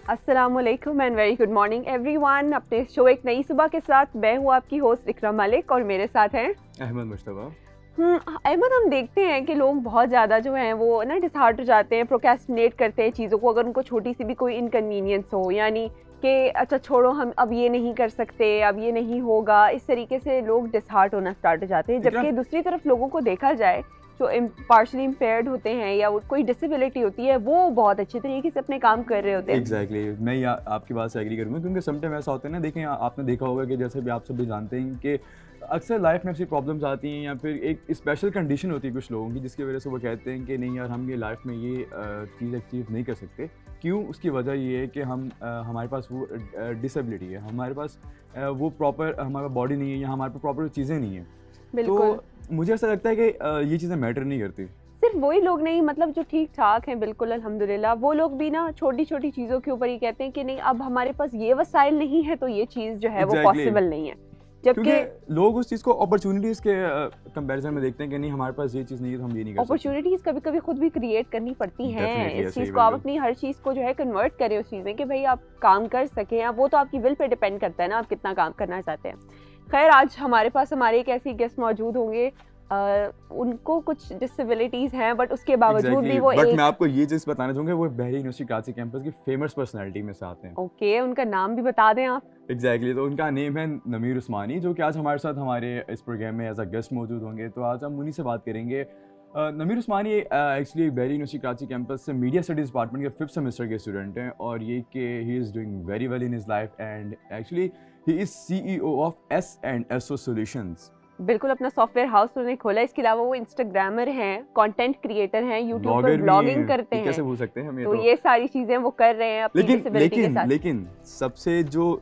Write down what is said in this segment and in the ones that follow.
अस्सलामुअलैकुम and very good morning everyone. अपने show एक नई सुबह के साथ मैं हूँ आपकी होस्ट इकरा मलिक और मेरे साथ हैं अहमद मुश्तबा। अहमद। हम देखते हैं कि लोग बहुत ज़्यादा जो हैं वो ना डिसहार्ट हो जाते हैं, प्रोक्रेस्टिनेट करते हैं चीज़ों को, अगर उनको छोटी सी भी कोई इनकन्वीनियंस हो, यानी कि अच्छा छोड़ो हम अब ये नहीं कर सकते, अब ये नहीं होगा, इस तरीके से लोग डिसहार्ट होना स्टार्ट हो जाते हैं। जबकि दूसरी तरफ लोगों को देखा जाए जो पार्शली इम्पेयर्ड होते हैं या कोई डिसेबिलिटी होती है वो बहुत अच्छे तरीके से अपने काम कर रहे होते हैं। एग्जैक्टली मैं आपकी बात से एग्री करूँगा, क्योंकि समटाइम ऐसा होता है ना, देखें आपने देखा होगा कि जैसे भी आप सभी जानते हैं कि अक्सर लाइफ में ऐसी प्रॉब्लम्स आती हैं या फिर एक स्पेशल कंडीशन होती है कुछ लोगों की, जिसकी वजह से वो कहते हैं कि नहीं यार हम ये लाइफ में ये चीज़ अचीव नहीं कर सकते। क्यों? उसकी वजह ये है कि हमारे पास वो डिसेबिलिटी है, हमारे पास वो प्रॉपर हमारा बॉडी नहीं है या हमारे पास प्रॉपर चीज़ें नहीं हैं। तो मुझे ऐसा लगता है कि ये चीज़ें मैटर नहीं करती। सिर्फ वही लोग नहीं, मतलब जो ठीक ठाक हैं बिल्कुल अल्हम्दुलिल्लाह, वो लोग भी ना छोटी छोटी चीज़ों के ऊपर ही कहते हैं कि नहीं अब हमारे पास ये वसाइल नहीं है तो ये चीज़ जो है वो पॉसिबल नहीं है। जबकि लोग उस चीज़ को अपॉर्चुनिटीज़ के कंपैरिजन में देखते हैं कि नहीं हमारे पास ये चीज़ नहीं है तो हम ये नहीं कर सकते। अपॉर्चुनिटीज़ कभी कभी खुद भी क्रिएट करनी पड़ती हैं। इस चीज़ को आप अपनी हर चीज़ को जो है कन्वर्ट करें उस चीज़ में कि भाई आप काम कर सकें। अब वो तो आपकी विल पे डिपेंड करता है ना, आप कितना काम करना चाहते हैं। खैर आज हमारे पास हमारे एक ऐसी गेस्ट मौजूद होंगे, उनको कुछ डिसेबिलिटीज हैं बट उसके बावजूद भी वो मैं आपको ये चीज़ बताना चाहूँगा, वो बहरी यूनिवर्सिटी कराची कैंपस की फेमस पर्सनालिटी में से आते हैं। ओके, उनका नाम भी बता दें आप। तो उनका नेम है नमीर उस्मानी, जो कि आज हमारे साथ हमारे इस प्रोग्राम में एज अ गेस्ट मौजूद होंगे। तो आज हम उन्हीं से बात करेंगे। नमीर उस्मानी एक्चुअली बहरी यूनिवर्सिटी कराची कैंपस से मीडिया स्टडीज़ डिपार्टमेंट के 5th सेमेस्टर के स्टूडेंट हैं, और ये कि he is doing very well in his life and actually he is CEO of S&SO solutions. बिल्कुल, अपना सॉफ्टवेयर हाउस उन्होंने खोला। इसके अलावा वो इंस्टाग्रामर हैं, कंटेंट क्रिएटर हैं, यूट्यूब पर ब्लॉगिंग करते हैं। कैसे भूल सकते हैं हम तो ये सारी चीजें वो कर रहे हैं अपनी डिसेबिलिटी के साथ। लेकिन सबसे जो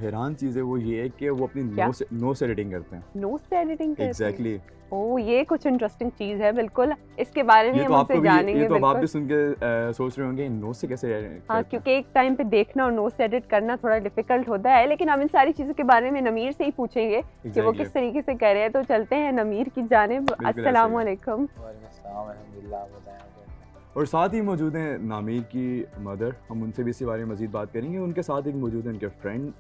हैरान चीज़ है वो ये है कि वो अपनी नोट से एडिटिंग करते हैं। नोट से एडिटिंग करते हैं? एग्जैक्टली। ओह, ये कुछ इंटरेस्टिंग चीज़ है। बिल्कुल इसके बारे में हम उनसे जानेंगे। तो आप भी सुन के सोच रहे होंगे नोट से कैसे एडिट। हाँ, क्योंकि एक टाइम पे देखना और नोट से एडिट करना थोड़ा डिफिकल्ट होता है, लेकिन हम इन सारी चीज़ों के बारे में नमीर से ही पूछेंगे कि वो किस तरीके से कर रहे हैं। तो चलते हैं नमीर की जानिब। अस्सलाम वालेकुम। और साथ ही मौजूद हैं नामीर की मदर, हम उनसे भी इसी बारे में मज़ीद बात करेंगे। उनके साथ एक मौजूद हैं उनके फ्रेंड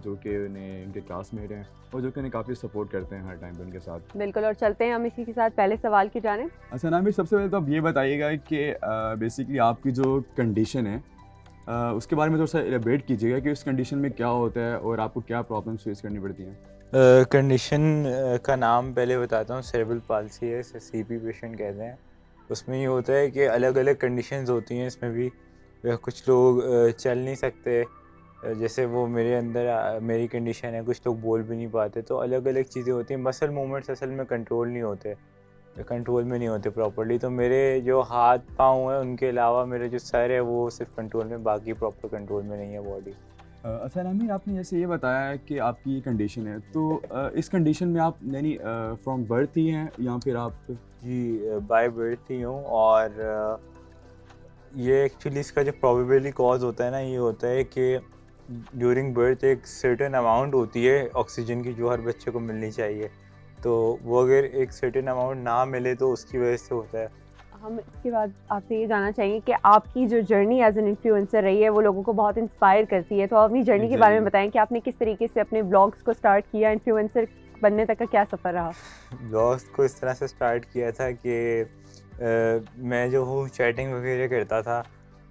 जो कि उनके क्लासमेट हैं और जो कि उन्हें काफ़ी सपोर्ट करते हैं हर टाइम पे उनके साथ। बिल्कुल, और चलते हैं हम इसी के साथ पहले सवाल की जानिब। अच्छा नामीर, सबसे पहले तो आप ये बताइएगा कि बेसिकली आपकी जो कंडीशन है उसके बारे में थोड़ा सा एलेबरेट कीजिएगा कि उस कंडीशन में क्या होता है और आपको क्या प्रॉब्लम्स फेस करनी पड़ती हैं। कंडीशन का नाम पहले बताता हूँ। सेरेब्रल पाल्सी है, इसे CP पेशेंट कहते हैं। उसमें ये होता है कि अलग अलग कंडीशंस होती हैं इसमें भी। कुछ लोग चल नहीं सकते, जैसे वो मेरे अंदर मेरी कंडीशन है। कुछ लोग बोल भी नहीं पाते। तो अलग अलग चीज़ें होती हैं। मसल मूवमेंट्स असल में कंट्रोल में नहीं होते प्रॉपर्ली। तो मेरे जो हाथ पाँव हैं उनके अलावा मेरे जो सर है वो सिर्फ कंट्रोल में, बाकी प्रॉपर कंट्रोल में नहीं है बॉडी। अच्छा नामीर, आपने जैसे ये बताया कि आपकी ये कंडीशन है, तो इस कंडीशन में आप यानी फ्रॉम बर्थ ही हैं या फिर आप? जी, बाय बर्थ ही हूँ। और ये एक्चुअली इसका जो प्रोबेबली कॉज होता है ना, ये होता है कि ड्यूरिंग बर्थ एक सर्टेन अमाउंट होती है ऑक्सीजन की जो हर बच्चे को मिलनी चाहिए। तो वो अगर एक सर्टेन अमाउंट ना मिले तो उसकी वजह से होता है। हम इसके बाद आपसे ये जानना चाहेंगे कि आपकी जो जर्नी एज एन इन्फ्लुएंसर रही है वो लोगों को बहुत इंस्पायर करती है। तो अपनी जर्नी के बारे में बताएं कि आपने किस तरीके से अपने ब्लॉग्स को स्टार्ट किया, इन्फ्लुएंसर बनने तक का क्या सफ़र रहा? ब्लॉग्स को इस तरह से स्टार्ट किया था कि मैं जो हूँ चैटिंग वगैरह करता था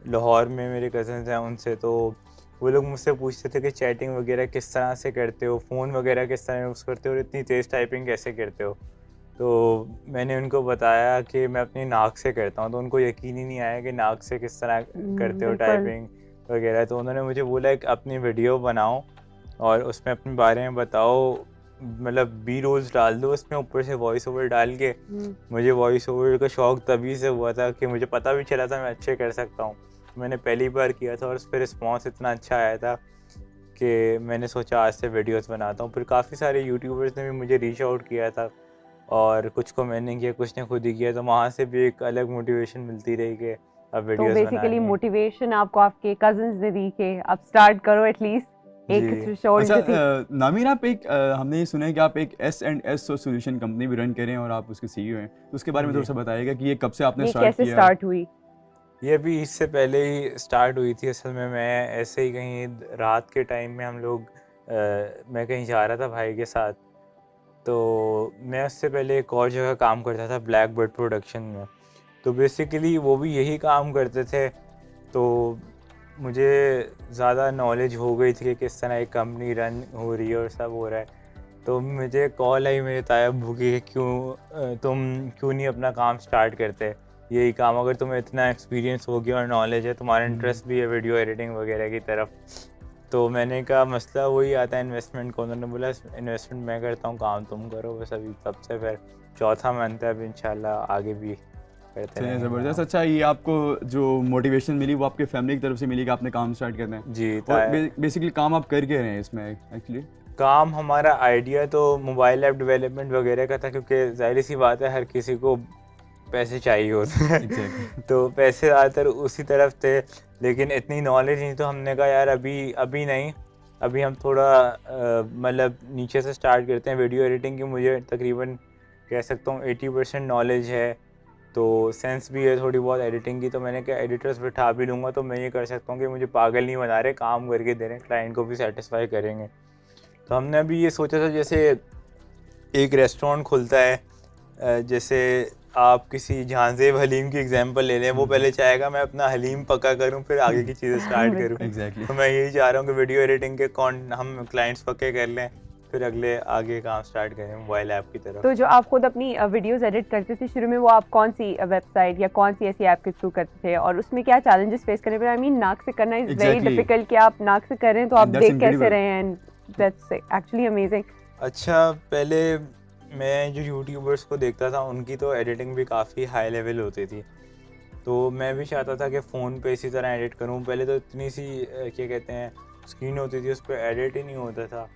लाहौर में, मेरे कज़न्स हैं उनसे। तो वो लोग मुझसे पूछते थे कि चैटिंग वगैरह किस तरह से करते हो, फ़ोन वगैरह किस तरह यूज़ करते हो और इतनी तेज़ टाइपिंग कैसे करते हो। तो मैंने उनको बताया कि मैं अपनी नाक से करता हूँ। तो उनको यकीन ही नहीं आया कि नाक से किस तरह करते हो टाइपिंग वगैरह। तो उन्होंने मुझे बोला कि अपनी वीडियो बनाओ और उसमें अपने बारे में बताओ, मतलब बी रोल्स डाल दो उसमें, ऊपर से वॉइस ओवर डाल के। मुझे वॉइस ओवर का शौक़ तभी से हुआ था कि मुझे पता भी चला था मैं अच्छे कर सकता हूँ। मैंने पहली बार किया था और उस पर रिस्पॉन्स इतना अच्छा आया था कि मैंने सोचा आज से वीडियोस बनाता हूँ। फिर काफ़ी सारे यूट्यूबर्स ने भी मुझे रीच आउट किया था और कुछ को मैंने किया, कुछ ने खुद ही किया। तो वहाँ से भी एक अलग मोटिवेशन मिलती रही कि अब वीडियोस बनानी है। तो बेसिकली मोटिवेशन आपको आपके कज़न्स ने दी कि अब स्टार्ट करो एटलीस्ट एक थ्रेशोल्ड। अच्छा नामीर, आप हमने ये सुना है कि आप एक S&SO सॉल्यूशन कंपनी भी रन करें और आप उसके CEO हैं। तो उसके बारे में थोड़ा सा बताइएगा कि ये कब से आपने स्टार्ट किया? कैसे स्टार्ट हुई? ये अभी इससे पहले ही स्टार्ट हुई थी। असल में मैं ऐसे ही कहीं रात के टाइम में हम लोग मैं कहीं जा रहा था भाई के साथ, तो मैं उससे पहले एक और जगह काम करता था ब्लैक बर्ड प्रोडक्शन में। तो बेसिकली वो भी यही काम करते थे, तो मुझे ज़्यादा नॉलेज हो गई थी कि किस तरह एक कंपनी रन हो रही है और सब हो रहा है। तो मुझे कॉल आई मेरे ताया अब्बू की कि तुम क्यों नहीं अपना काम स्टार्ट करते, यही काम, अगर तुम्हें इतना एक्सपीरियंस हो गया और नॉलेज है, तुम्हारा इंटरेस्ट भी है वीडियो एडिटिंग वगैरह की तरफ। तो मैंने कहा मसला वही आता है इन्वेस्टमेंट का। उन्होंने बोला इन्वेस्टमेंट मैं करता हूँ, काम तुम करो बस। अभी तब से फिर चौथा मंथ है, अब इंशाल्लाह आगे भी करते सही है, रहेंगे ज़बरदस्त। काम। अच्छा, ये आपको जो मोटिवेशन मिली वो आपके फैमिली की तरफ से मिली कि आपने काम स्टार्ट करना है, जी और बेसिकली काम आप कर के रहे हैं इसमें एक्चुअली? काम हमारा आइडिया तो मोबाइल ऐप डेवलपमेंट वगैरह का था, क्योंकि जाहिर सी बात है हर किसी को पैसे चाहिए होते हैं एग्जैक्टली। तो पैसे ज़्यादातर उसी तरफ थे, लेकिन इतनी नॉलेज नहीं, तो हमने कहा यार अभी अभी नहीं, अभी हम थोड़ा मतलब नीचे से स्टार्ट करते हैं। वीडियो एडिटिंग की मुझे तकरीबन कह सकता हूँ 80% नॉलेज है, तो सेंस भी है थोड़ी बहुत एडिटिंग की। तो मैंने कहा एडिटर्स बिठा भी लूँगा तो मैं ये कर सकता हूँ कि मुझे पागल नहीं बना रहे, काम करके दे रहे हैं, क्लाइंट को भी सेटिस्फाई करेंगे। तो हमने अभी ये सोचा था जैसे एक रेस्टोरेंट खुलता है, जैसे आप किसी जहाँज़ेब हलीम की एग्जांपल ले लें, वो पहले चाहेगा मैं अपना हलीम पका करूं फिर आगे की चीज़ें स्टार्ट करूं। बिल्कुल। एग्जैक्टली। तो मैं यही चाह रहा हूं कि वीडियो एडिटिंग के हम क्लाइंट्स पक्के कर लें, फिर अगले आगे काम स्टार्ट करें मोबाइल ऐप की तरफ। तो जो आप खुद अपनी वीडियोस एडिट करते थे शुरू में, वो आप कौन सी वेबसाइट या कौन सी ऐसी ऐप के थ्रू करते थे, और उसमें क्या चैलेंजेस फेस करने पड़े? आई मीन नाक से करना इज वेरी Exactly. डिफिकल्ट, कि आप नाक से कर रहे हैं तो आप And that's देख कैसे incredible. रहे हैं, एंड दैट्स एक्चुअली अमेजिंग। अच्छा, पहले मैं जो यूट्यूबर्स को देखता था उनकी तो एडिटिंग भी काफ़ी हाई लेवल होती थी, तो मैं भी चाहता था कि फ़ोन पे इसी तरह एडिट करूं। पहले तो इतनी सी क्या कहते हैं स्क्रीन होती थी, उस पर एडिट ही नहीं होता था।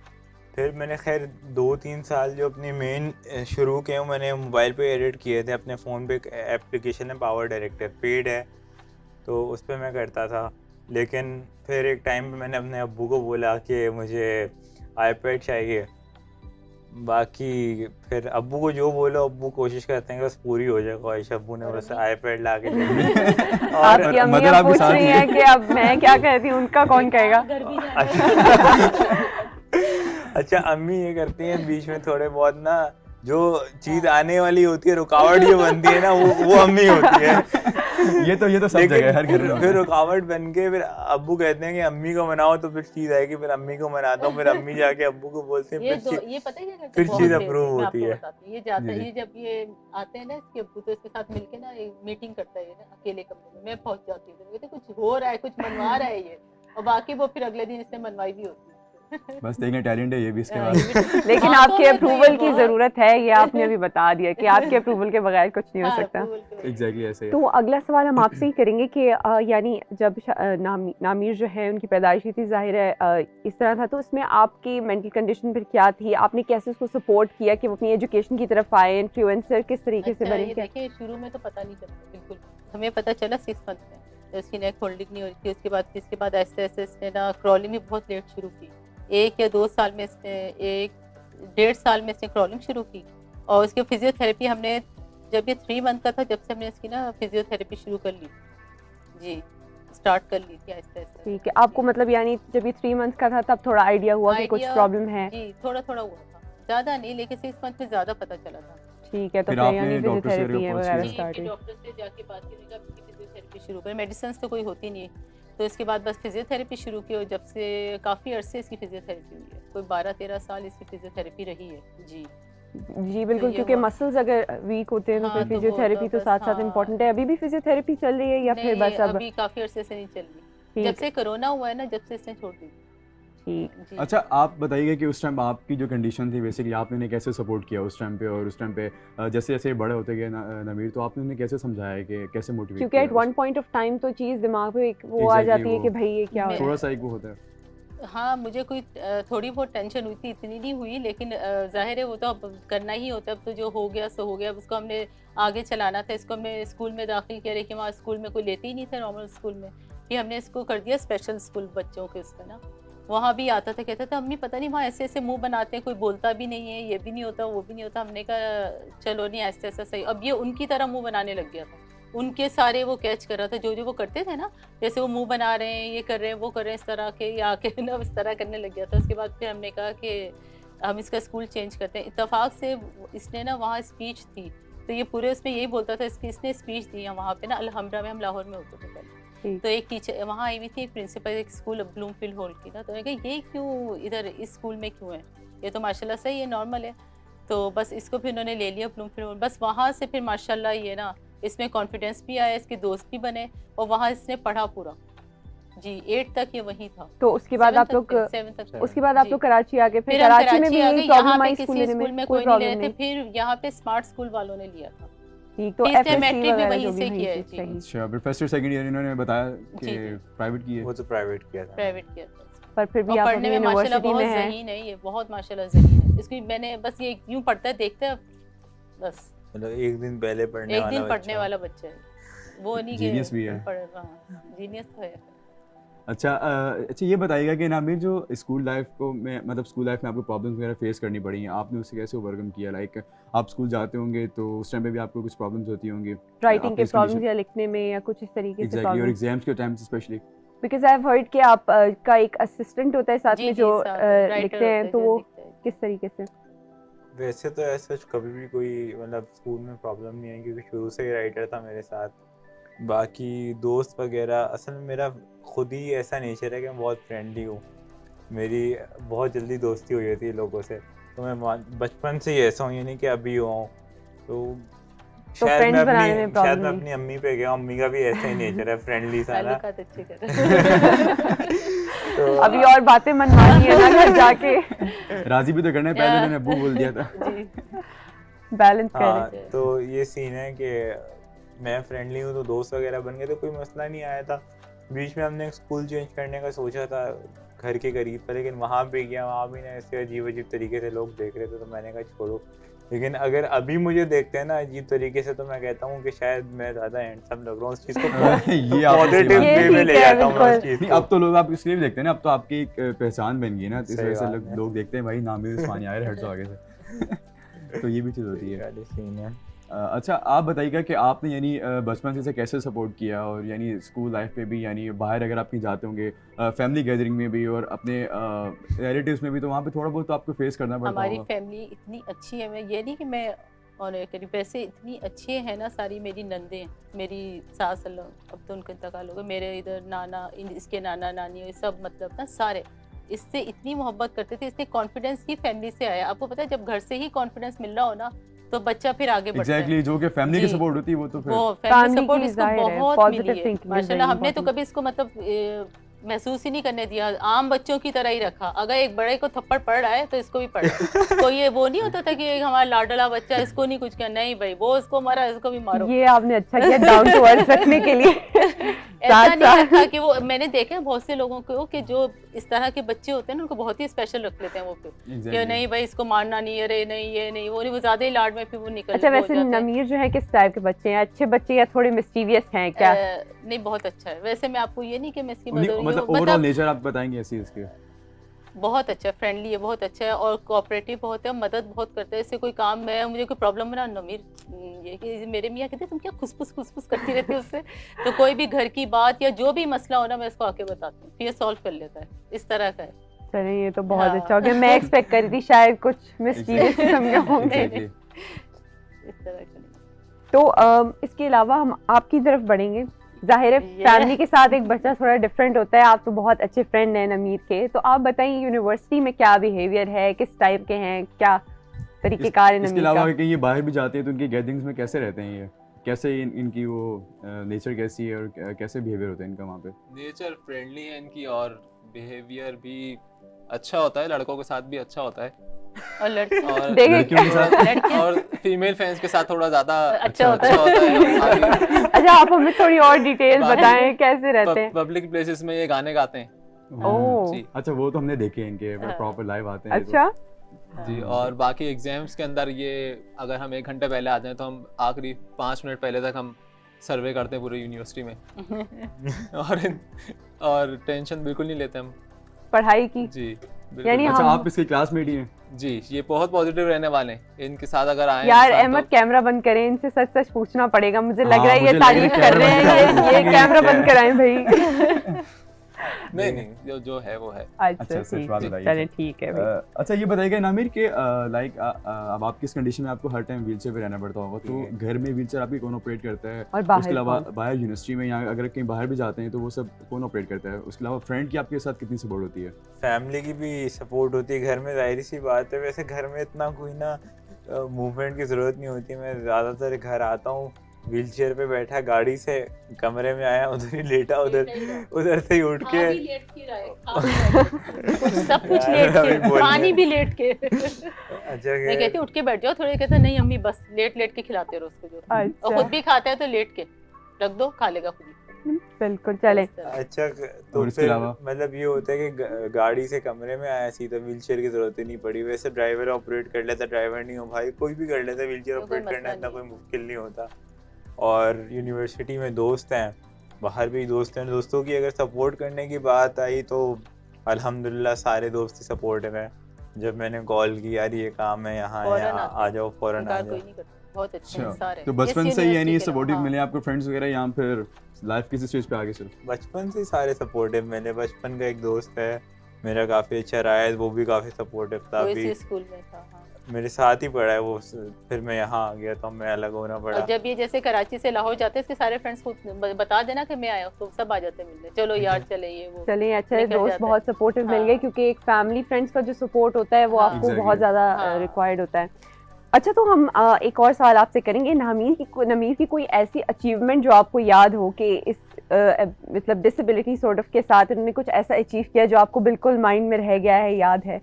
फिर मैंने खैर 2-3 साल जो अपनी मेन शुरू किए हैं, मैंने मोबाइल पे एडिट किए थे। अपने फ़ोन पे एक एप्लीकेशन है पावर डायरेक्टर, पेड है, तो उस पर मैं करता था। लेकिन फिर एक टाइम पे मैंने अपने अब्बू को बोला कि मुझे आईपैड चाहिए। बाकी फिर अब्बू को जो बोलो, अब्बू कोशिश करते हैं कि बस पूरी हो जाए ख्वाहिश। अब्बू ने बस आईपैड ला के दे दी। और आपकी अम्मी मदर अब आपके पूछ साथ रही ही हैं है। कि अब मैं क्या कहती हूँ, उनका कौन कहेगा? घर भी जाना है। अच्छा, अम्मी ये करती हैं बीच में थोड़े बहुत ना, जो चीज़ आने वाली होती है, रुकावट जो बनती है ना, वो अम्मी होती है। ये तो सब लेकिन जगह है, हर घर में होता फिर है। रुकावट बन के फिर अब्बू कहते हैं कि अम्मी को मनाओ, तो फिर चीज़ आएगी। फिर अम्मी को मनाता हूँ, फिर अम्मी जाके अब्बू को बोलते हैं, ये फिर ये पता है क्या करते फिर हैं, बहुत चीज़ तेज अप्रूव है, मैं होती आपको है। बताती हूँ। ये जाता जी, है, जी। ये जब ये आते हैं ना इसके अब्बू, तो इसके साथ मिलके ना एक मीटिंग करता है ये ना अकेले कमरे में। मैं पहुंच जाती हूँ, कहते कुछ हो रहा है, कुछ मनवा रहा है ये, और बाकी वो फिर अगले दिन इसने मनवाई भी होती है। बस देखने टैलेंट है ये भी इसके हाँ, बाद। ये भी लेकिन आंखों आपके में तो ये अप्रूवल की बहुत- ज़रूरत है, ये आपने अभी बता दिया कि आपके अप्रूवल के बगैर कुछ नहीं हो हाँ, सकता। approval के वजह से। एग्जैक्टली ऐसे ही तो है। अगला सवाल हम आपसे ही करेंगे कि यानी जब नामीर जो है उनकी पैदाइश हुई थी, जाहिर है इस तरह था, तो उसमें आपकी मेंटल कंडीशन फिर क्या थी? आपने कैसे उसको सपोर्ट किया कि वो अपनी एजुकेशन की तरफ आए, इन्फ्लुएंसर किस तरीके से अच्छा, बने? ये देखिए शुरू में तो पता नहीं चलता बिल्कुल। हमें पता चला 6 मंथ में, तो उसकी नेक होल्डिंग नहीं हो रही थी। इसके बाद ऐसे ऐसे इसने ना क्रॉलिंग भी बहुत लेट शुरू की। 1 या 2 साल में इसने 1 डेढ़ साल में इसने क्रॉलिंग शुरू की, और उसकी फिजियोथेरेपी हमने जब ये 3 मंथ का था, जब से हमने इसकी ना फिजियोथेरेपी शुरू कर ली जी, स्टार्ट कर ली थी आहिस्ता आहिस्ता। ठीक है, आपको मतलब यानी जब ये 3 मंथ का था तब थोड़ा आइडिया हुआ कि कुछ आइडिया प्रॉब्लम है? जी, थोड़ा थोड़ा हुआ था, ज़्यादा नहीं, लेकिन 6 मंथ में ज़्यादा पता चला था। ठीक है, तो फिर फिर आपने यानी डॉक्टर से फिजियोथेरेपी अप्रोच वगैरह किया? जी, स्टार्ट फिर हुई। डॉक्टर से जाके बात की, मैंने कहा फिजियोथेरेपी शुरू करें, मेडिसिन तो कोई होती नहीं है। तो इसके बाद बस फिजियोथेरेपी शुरू की, और जब से काफ़ी अरसे इसकी फिजियोथेरेपी हुई है, कोई 12-13 साल इसकी फिजियोथेरेपी रही है जी। जी बिल्कुल, ये क्योंकि हुआ। मसल्स अगर वीक होते हैं तो हाँ, फिर तो वो फिजियोथेरेपी तो बस, साथ साथ हाँ। इम्पोर्टेंट है। अभी भी फिजियोथेरेपी चल रही है या फिर नहीं, बस अब? अभी काफ़ी अरसे से नहीं चल रही, ठीक जब से कोरोना हुआ है ना, जब से इसने छोड़ दी ठीक। जी। अच्छा, आप बताइए कि उस टाइम आपकी जो कंडीशन थी, बेसिकली आपने उन्हें कैसे सपोर्ट किया उस टाइम पे, और उस टाइम पे जैसे जैसे बड़े होते गए नवीर, तो आपने उन्हें कैसे समझाया कि कैसे मोटिवेट क्योंकि किया at one point of time तो चीज़ दिमाग में एक वो आ Exactly, जाती है वो कि भाई ये क्या हो मैं- रहा थोड़ा है। सा एक वो होता है। हाँ, मुझे कोई थोड़ी बहुत टेंशन हुई थी, इतनी नहीं हुई, लेकिन ज़ाहिर है वो तो अब करना ही होता है। अब तो जो हो गया सो हो गया, अब उसको हमने आगे चलाना था। इसको हमने स्कूल में दाखिल किया, लेकिन वहाँ स्कूल में कोई लेते ही नहीं थे, नॉर्मल स्कूल में। फिर हमने इसको कर दिया स्पेशल स्कूल बच्चों के उसमें ना। वहाँ भी आता था, कहता था अम्मी पता नहीं वहाँ ऐसे ऐसे मुँह बनाते हैं, कोई बोलता भी नहीं है, ये भी नहीं होता, वो भी नहीं होता। हमने कहा चलो नहीं, ऐसे ऐसा सही। अब ये उनकी तरह मुँह बनाने लग गया था। उनके सारे वो कैच कर रहा था, जो वो करते थे ना, जैसे वो मुंह बना रहे हैं, ये कर रहे हैं, वो कर रहे हैं, इस तरह के, या आके ना इस तरह करने लग गया था। उसके बाद फिर हमने कहा कि हम इसका स्कूल चेंज करते हैं। इत्तेफाक से इसने ना वहाँ स्पीच थी, तो ये पूरे उसमें यही बोलता था, इसने स्पीच दी है वहाँ पे ना अलहमरा में, हम लाहौर में होते थे पहले। तो एक टीचर वहाँ आई हुई थी, एक प्रिंसिपल एक स्कूल ब्लूमफील्ड हॉल की ना, तो मैंने कहा ये क्यों इधर इस स्कूल में क्यों है, ये तो माशाल्लाह सही है, नॉर्मल है। तो बस इसको फिर उन्होंने ले लिया ब्लूमफील्ड हॉल। बस वहाँ से फिर माशाल्लाह ये ना इसमें कॉन्फिडेंस भी आया, इसके दोस्त भी बने, और वहाँ इसने पढ़ा पूरा जी 8 तक ये वहीं था। तो उसके बाद आप लोग 7 तक उसके बाद आप जी। लोग कराची आ गए, फिर फिर हम कराची में कराची भी आ यही गए, यहाँ प्रॉब्लम पे आई किसी स्कूल लेने स्कूल में? में कोई कोई नहीं प्रॉब्लम रहे थे, नहीं? फिर यहाँ पे स्मार्ट स्कूल वालों ने लिया था। ठीक, तो फीस एफएससी मैट्रिक भी वगैरह वहीं जो से भी किया है वहीं जी। सही। अच्छा, फिर फर्स्ट ईयर सेकंड ईयर इन्होंने बताया कि जी, जी। प्राइवेट की है। वो तो प्राइवेट किया था। प्राइवेट किया था। पर फिर भी और आप पढ़ने अपनी में माशाल्लाह यूनिवर्सिटी बहुत में हैं। ज़हीन है ये, बहुत माशाल्लाह ज़हीन है। इसकी मैंने बस ये यूं पढ़ता है, देखते हैं बस, मतलब एक दिन पहले पढ़ने एक वाला दिन पढ़ने बच्चा। वाला बच्चा है वो, नहीं कि Genius भी है। जीनियस तो है। अच्छा अच्छा, ये बताइएगा कि नामिर जो स्कूल लाइफ को में मतलब स्कूल लाइफ में आपको प्रॉब्लम्स वगैरह फेस करनी पड़ी हैं, आपने उससे कैसे ओवरकम किया? लाइक आप स्कूल जाते होंगे तो उस टाइम पे भी आपको कुछ प्रॉब्लम्स होती होंगी, राइटिंग आपने के इस कंडीशन प्रॉब्लम्स या लिखने में या कुछ इस तरीके से एग्जैक्टली, और प्रॉब्लम्स? एग्जाम्स के time specially? Because I have heard कि आप का एक असिस्टेंट होता है साथ जी में जी जो राइटर लिखते होता हैं, है तो जो वो लिखता है। किस तरीके से? वैसे तो ऐसा कभी भी कोई मतलब स्कूल में प्रॉब्लम नहीं है, क्योंकि शुरू से ही राइटर था मेरे साथ। बाकी दोस्त वगैरह, असल में मेरा खुद ही ऐसा नेचर है कि मैं बहुत फ्रेंडली हूँ। मेरी बहुत जल्दी दोस्ती हो जाती है लोगों से, तो मैं बचपन से ही ऐसा हूँ, ये नहीं कि अभी हुआ हूँ। तो शायद फ्रेंड्स बनाने में प्रॉब्लम नहीं? अपनी अम्मी पे गया, अम्मी का भी ऐसा ही नेचर है, फ्रेंडली सा ना। ताल्लुकात अच्छे कर तो अभी और बातें मनवानी है ना घर जाके। राजी भी तो करना है, पहले मैंने अब्बू बोल दिया था। जी बैलेंस हाँ, करें। तो ये सीन है कि मैं फ्रेंडली हूँ, तो दोस्त वगैरह बन गए, तो कोई मसला नहीं आया था। बीच में हमने स्कूल चेंज करने का सोचा था घर के करीब पर, लेकिन वहाँ भी गया, वहाँ भी ना ऐसे अजीब अजीब तरीके से लोग देख रहे थे, तो मैंने कहा छोड़ो। लेकिन अगर अभी मुझे देखते हैं ना अजीब तरीके से, तो मैं कहता हूँ कि शायद मैं ज़्यादा हैंडसम लग रहा हूँ। उस चीज़ को ये आपने सही पॉजिटिव बात ये वे की। में ठीक ले है, जाता हूँ मैं उस बिल्कुल। चीज़ नहीं, को। अब तो लोग आप इसलिए भी देखते हैं ना, अब तो आपकी एक पहचान बन गई ना, तो इस सही वजह से बात है। लोग देखते हैं भाई नामिर उस्मानी आए हेड्स आगे से। तो ये भी चीज़ होती है। वाली सीन है। अच्छा, आप बताइएगा कि आपने यानी बचपन से इसे कैसे सपोर्ट किया, और यानी स्कूल लाइफ पे भी, यानी बाहर अगर आप कहीं जाते होंगे फैमिली गैदरिंग में भी और अपने रिलेटिव्स में भी, तो वहाँ पे थोड़ा बहुत तो आपको फेस करना पड़ता हमारी होगा। फैमिली इतनी अच्छी है, मैं ये नहीं कि मैं ऑनर करी, वैसे इतनी अच्छी है ना सारी। मेरी नंदे, मेरी सास अब तो उनका इंतकाल हो गया, मेरे इधर नाना, इसके नाना नानी, ये सब मतलब ना सारे इससे इतनी मोहब्बत करते थे। इससे कॉन्फिडेंस की फैमिली से आया। आपको पता है जब घर से ही कॉन्फिडेंस मिल रहा हो ना, तो बच्चा फिर आगे बढ़ता है। एग्जैक्टली, जो कि फैमिली की जी। सपोर्ट होती है वो तो फिर वो फैमिली फैमिली की सपोर्ट इसको जाहिर है, बहुत positive मिली है thinking is माशाल्लाह। very हमने तो important. कभी इसको मतलब महसूस ही नहीं करने दिया, आम बच्चों की तरह ही रखा। अगर एक बड़े को थप्पड़ पड़ रहा है तो इसको भी पड़ रहा है। कोई ये वो नहीं होता था कि एक हमारा लाडला बच्चा, इसको नहीं कुछ करना, नहीं भाई वो उसको मारा, इसको भी मारो। ये आपने अच्छा किया डाउन टू अर्थ रखने के लिए। ऐसा साथ नहीं साथ रखा कि वो, मैंने देखा है बहुत से लोगों को कि जो इस तरह के बच्चे होते हैं ना, उनको बहुत ही स्पेशल रख लेते हैं वो फिर कि Exactly. नहीं भाई इसको मारना नहीं, अरे नहीं ये नहीं वो नहीं, वो ज्यादा ही लाड में फिर वो निकल अच्छा, वो हो वैसे जाता है। नमीर जो है किस टाइप के बच्चे हैं? अच्छे बच्चे या थोड़े मिस्टीवियस हैं क्या? नहीं बहुत अच्छा है वैसे। मैं आपको ये नहीं कि मैं इसकी उन्हीं- मदद मतलब ओवरऑल नेचर आप बताएंगे ऐसी इसके? बहुत अच्छा है, फ्रेंडली है, बहुत अच्छा है और कोऑपरेटिव बहुत है, मदद बहुत करता है। इससे कोई काम में मुझे कोई प्रॉब्लम बना, नमीर ये कि मेरे मियाँ कहते तुम क्या खुसफुस करती रहती हो उससे, तो कोई भी घर की बात या जो भी मसला हो ना, मैं इसको आके बताती हूँ, फिर ये सॉल्व कर लेता है। इस तरह का है। चलिए, ये तो बहुत हाँ। अच्छा हो गया। मैं एक्सपेक्ट कर रही थी शायद कुछ मिस्टीवियस किस्म के होंगे। Exactly. इस तरह का नहीं। तो इसके अलावा हम आपकी तरफ बढ़ेंगे। जाहिर है Yeah. फैमिली के साथ एक बच्चा थोड़ा डिफरेंट होता है। आप तो बहुत अच्छे फ्रेंड हैं नमीर के, तो आप बताइए यूनिवर्सिटी में क्या बिहेवियर है, किस टाइप के हैं, क्या तरीकेकार है इसके नमीर अलावा का? कहीं ये बाहर भी जाते हैं तो इनकी गैदरिंग्स में कैसे रहते हैं ये? कैसे इनकी वो नेचर कैसी है और कैसे बिहेवियर होता है इनका वहाँ पे? नेचर फ्रेंडली है इनकी और बिहेवियर भी अच्छा होता है, लड़कों के साथ भी अच्छा होता है और लड़की और देखिए लड़कियों के साथ लड़कियां और फीमेल फैंस के साथ थोड़ा ज्यादा अच्छा होता है। अच्छा, आप हमें थोड़ी और डिटेल बाकी- बताएं कैसे रहते हैं? पब्लिक प्लेसेस में ये गाने गाते हैं ओह, जी अच्छा, वो तो हमने देखे हैं इनके हाँ। प्रॉपर लाइव आते हैं ये तो। अच्छा, जी। और बाकी एग्जाम्स के अंदर ये अगर हम 1 घंटे पहले आ जाएं तो हम आखिरी 5 मिनट पहले तक हम सर्वे करते हैं पूरी यूनिवर्सिटी में और टेंशन बिल्कुल नहीं लेते हम पढ़ाई की जी बिल्कुल। यानी अच्छा, हम- आप इसके क्लासमेट ही हैं? जी ये बहुत पॉजिटिव रहने वाले हैं, इनके साथ अगर आए यार इंसान अहमद तो कैमरा बंद करें, इनसे सच सच पूछना पड़ेगा, मुझे लग हाँ, रहा है ये मुझे लग रहा है तारीफ कर रहे कैमरा हैं, बंद ये कराएं। कैमरा बंद कराएं भाई। नहीं नहीं जो है वो है। अच्छा अच्छा, सच ठीक बात है, बताइए। चले ठीक है भाई। अच्छा ये बताइएगा नामिर कि लाइक अब आपकी इस कंडीशन में आपको हर टाइम व्हीलचेयर पे रहना पड़ता होगा, तो ठीक घर में व्हीलचेयर आपकी कौन ऑपरेट करता है? और उसके बाहर अलावा कौन? बाहर यूनिवर्सिटी में या अगर कहीं बाहर भी जाते हैं तो वो सब कौन ऑपरेट करता है? उसके अलावा फ्रेंड की आपके साथ कितनी सपोर्ट होती है? फैमिली की भी सपोर्ट होती है घर में, जाहिर सी बात है। वैसे घर में इतना कोई ना मूवमेंट की ज़रूरत नहीं होती। मैं ज़्यादातर घर आता हूँ, व्हीलचेयर पे बैठा, गाड़ी से कमरे में आया, उधर ही लेटा, उधर से ही उठ के सब कुछ यार, लेट अभी के, बोलने- पानी भी लेट के। अच्छा मैं कि कहती हूँ उठ के बैठ जाओ थोड़े, कहते हैं, नहीं अम्मी बस लेट के खिलाते रहो उसको जो, और अच्छा खुद भी खाता है तो लेट के रख दो, खा लेगा खुद ही। बिल्कुल चले। इस तरह। अच्छा तो और इसके फिर अलावा? मतलब ये होता है कि गाड़ी से कमरे में आया, सीधा व्हीलचेयर की जरूरत ही नहीं पड़ी। वैसे ड्राइवर ऑपरेट कर लेता, ड्राइवर नहीं हो भाई कोई भी कर लेता, व्हीलचेयर तो कोई ऑपरेट करना मसला इतना नहीं कोई मुश्किल नहीं होता। और यूनिवर्सिटी में दोस्त हैं, बाहर भी दोस्त हैं, दोस्तों की अगर सपोर्ट करने की बात आई तो अल्हम्दुलिल्लाह सारे दोस्त ही सपोर्टिव हैं। जब मैंने कॉल की यार ये काम है यहाँ है, फौरन आते आ हैं। जाओ फौरन आ इनकार जाओ। कोई नहीं करता, बहुत अच्छे अच्छा, इंसान है। तो बचपन से ही यानी सपोर्टिव मिले हाँ। आपको फ्रेंड्स वगैरह, या फिर लाइफ किसी स्टेज पे आगे सिर्फ? बचपन से ही सारे सपोर्टिव मिले। बचपन का एक दोस्त है मेरा, काफ़ी अच्छा रहा है, वो भी काफ़ी सपोर्टिव था। वो अभी इसी स्कूल में था। हाँ। मेरे साथ ही पढ़ा है वो, फिर मैं यहाँ आ गया तो मैं अलग होना और पड़ा। जब ये जैसे कराची से लाहौर जाते हैं, इसके सारे फ्रेंड्स को बता देना कि मैं आया हूँ, तो सब आ जाते हैं मिलने, चलो यार चले ये वो। चलिए अच्छा है, निकल दोस्त जाता है। बहुत सपोर्टिव मिल गए, हाँ। क्योंकि एक फैमिली फ्रेंड्स का जो सपोर्ट होता है वो हाँ। आपको Exactly. बहुत ज़्यादा हाँ। रिक्वायर्ड होता है। अच्छा तो हम एक और सवाल आपसे करेंगे, नमीर की कोई ऐसी अचीवमेंट जो आपको याद हो कि इस मतलब डिसेबिलिटी सॉर्ट ऑफ के साथ उन्होंने कुछ ऐसा अचीव किया जो आपको बिल्कुल माइंड में रह गया है, याद है?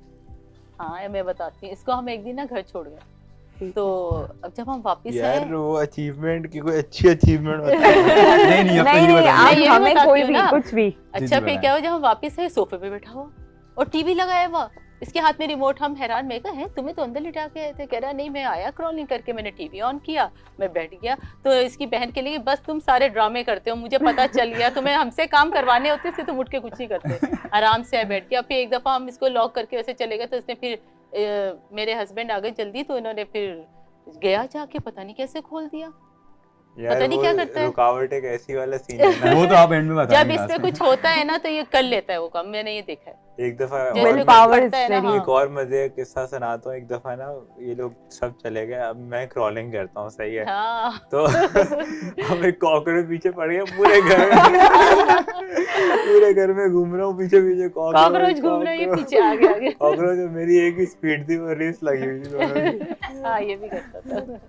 हाँ मैं बताती हूँ। इसको हम एक दिन ना घर छोड़ गए, तो अब जब हम वापस यार आए, वो अचीवमेंट की कोई अच्छी अचीवमेंट होती नहीं अब तक नहीं नहीं नहीं, बताया। आप ये भी हमें बताती कोई हूँ भी ना। कुछ भी। अच्छा जी, फिर बताएं। क्या हुआ, जब हम वापस आए सोफे पे बैठा हुआ और टीवी लगाया हुआ, इसके हाथ में रिमोट। हम हैरान, मैं कहा है तुम्हें तो अंदर लिटा के आए थे। कह रहा नहीं मैं आया क्रॉलिंग करके, मैंने टीवी ऑन किया, मैं बैठ गया। तो इसकी बहन के लिए बस तुम सारे ड्रामे करते हो, मुझे पता चल गया, तुम्हें हमसे काम करवाने होते थे तुम उठ के कुछ नहीं करते, आराम से बैठ गया। फिर एक दफा हम इसको लॉक करके वैसे चले गए, तो इसने फिर मेरे हस्बैंड आ गए जल्दी, तो इन्होंने फिर गया जाके पता नहीं कैसे खोल दिया। यार पता नहीं वो क्या करता है। रुकावट एक ऐसी वाला सीन है ना। वो तो आप एंड में बताएंगे जब last इससे में। कुछ होता है ना तो ये कर लेता है वो काम, मैंने ये देखा है। एक दफा जैसे और विल कुछ पावर करता है ना, is very- हाँ। एक और मजे का किस्सा सुनाता हूँ। एक दफा ना ये लोग सब चले गए, अब मैं क्रॉलिंग करता हूँ, सही है। हाँ। तो हम एक कॉकरोच पीछे पड़ गए पूरे घर में। पूरे घर में घूम रहा हूँ, पीछे पीछे कॉकरोच घूम रहे हैं, ये पीछे आगे आगे। कॉकरोच में मेरी एक ही स्पीड थी, वो रेस लगी हुई थी दोनों की। हाँ ये भी करता था।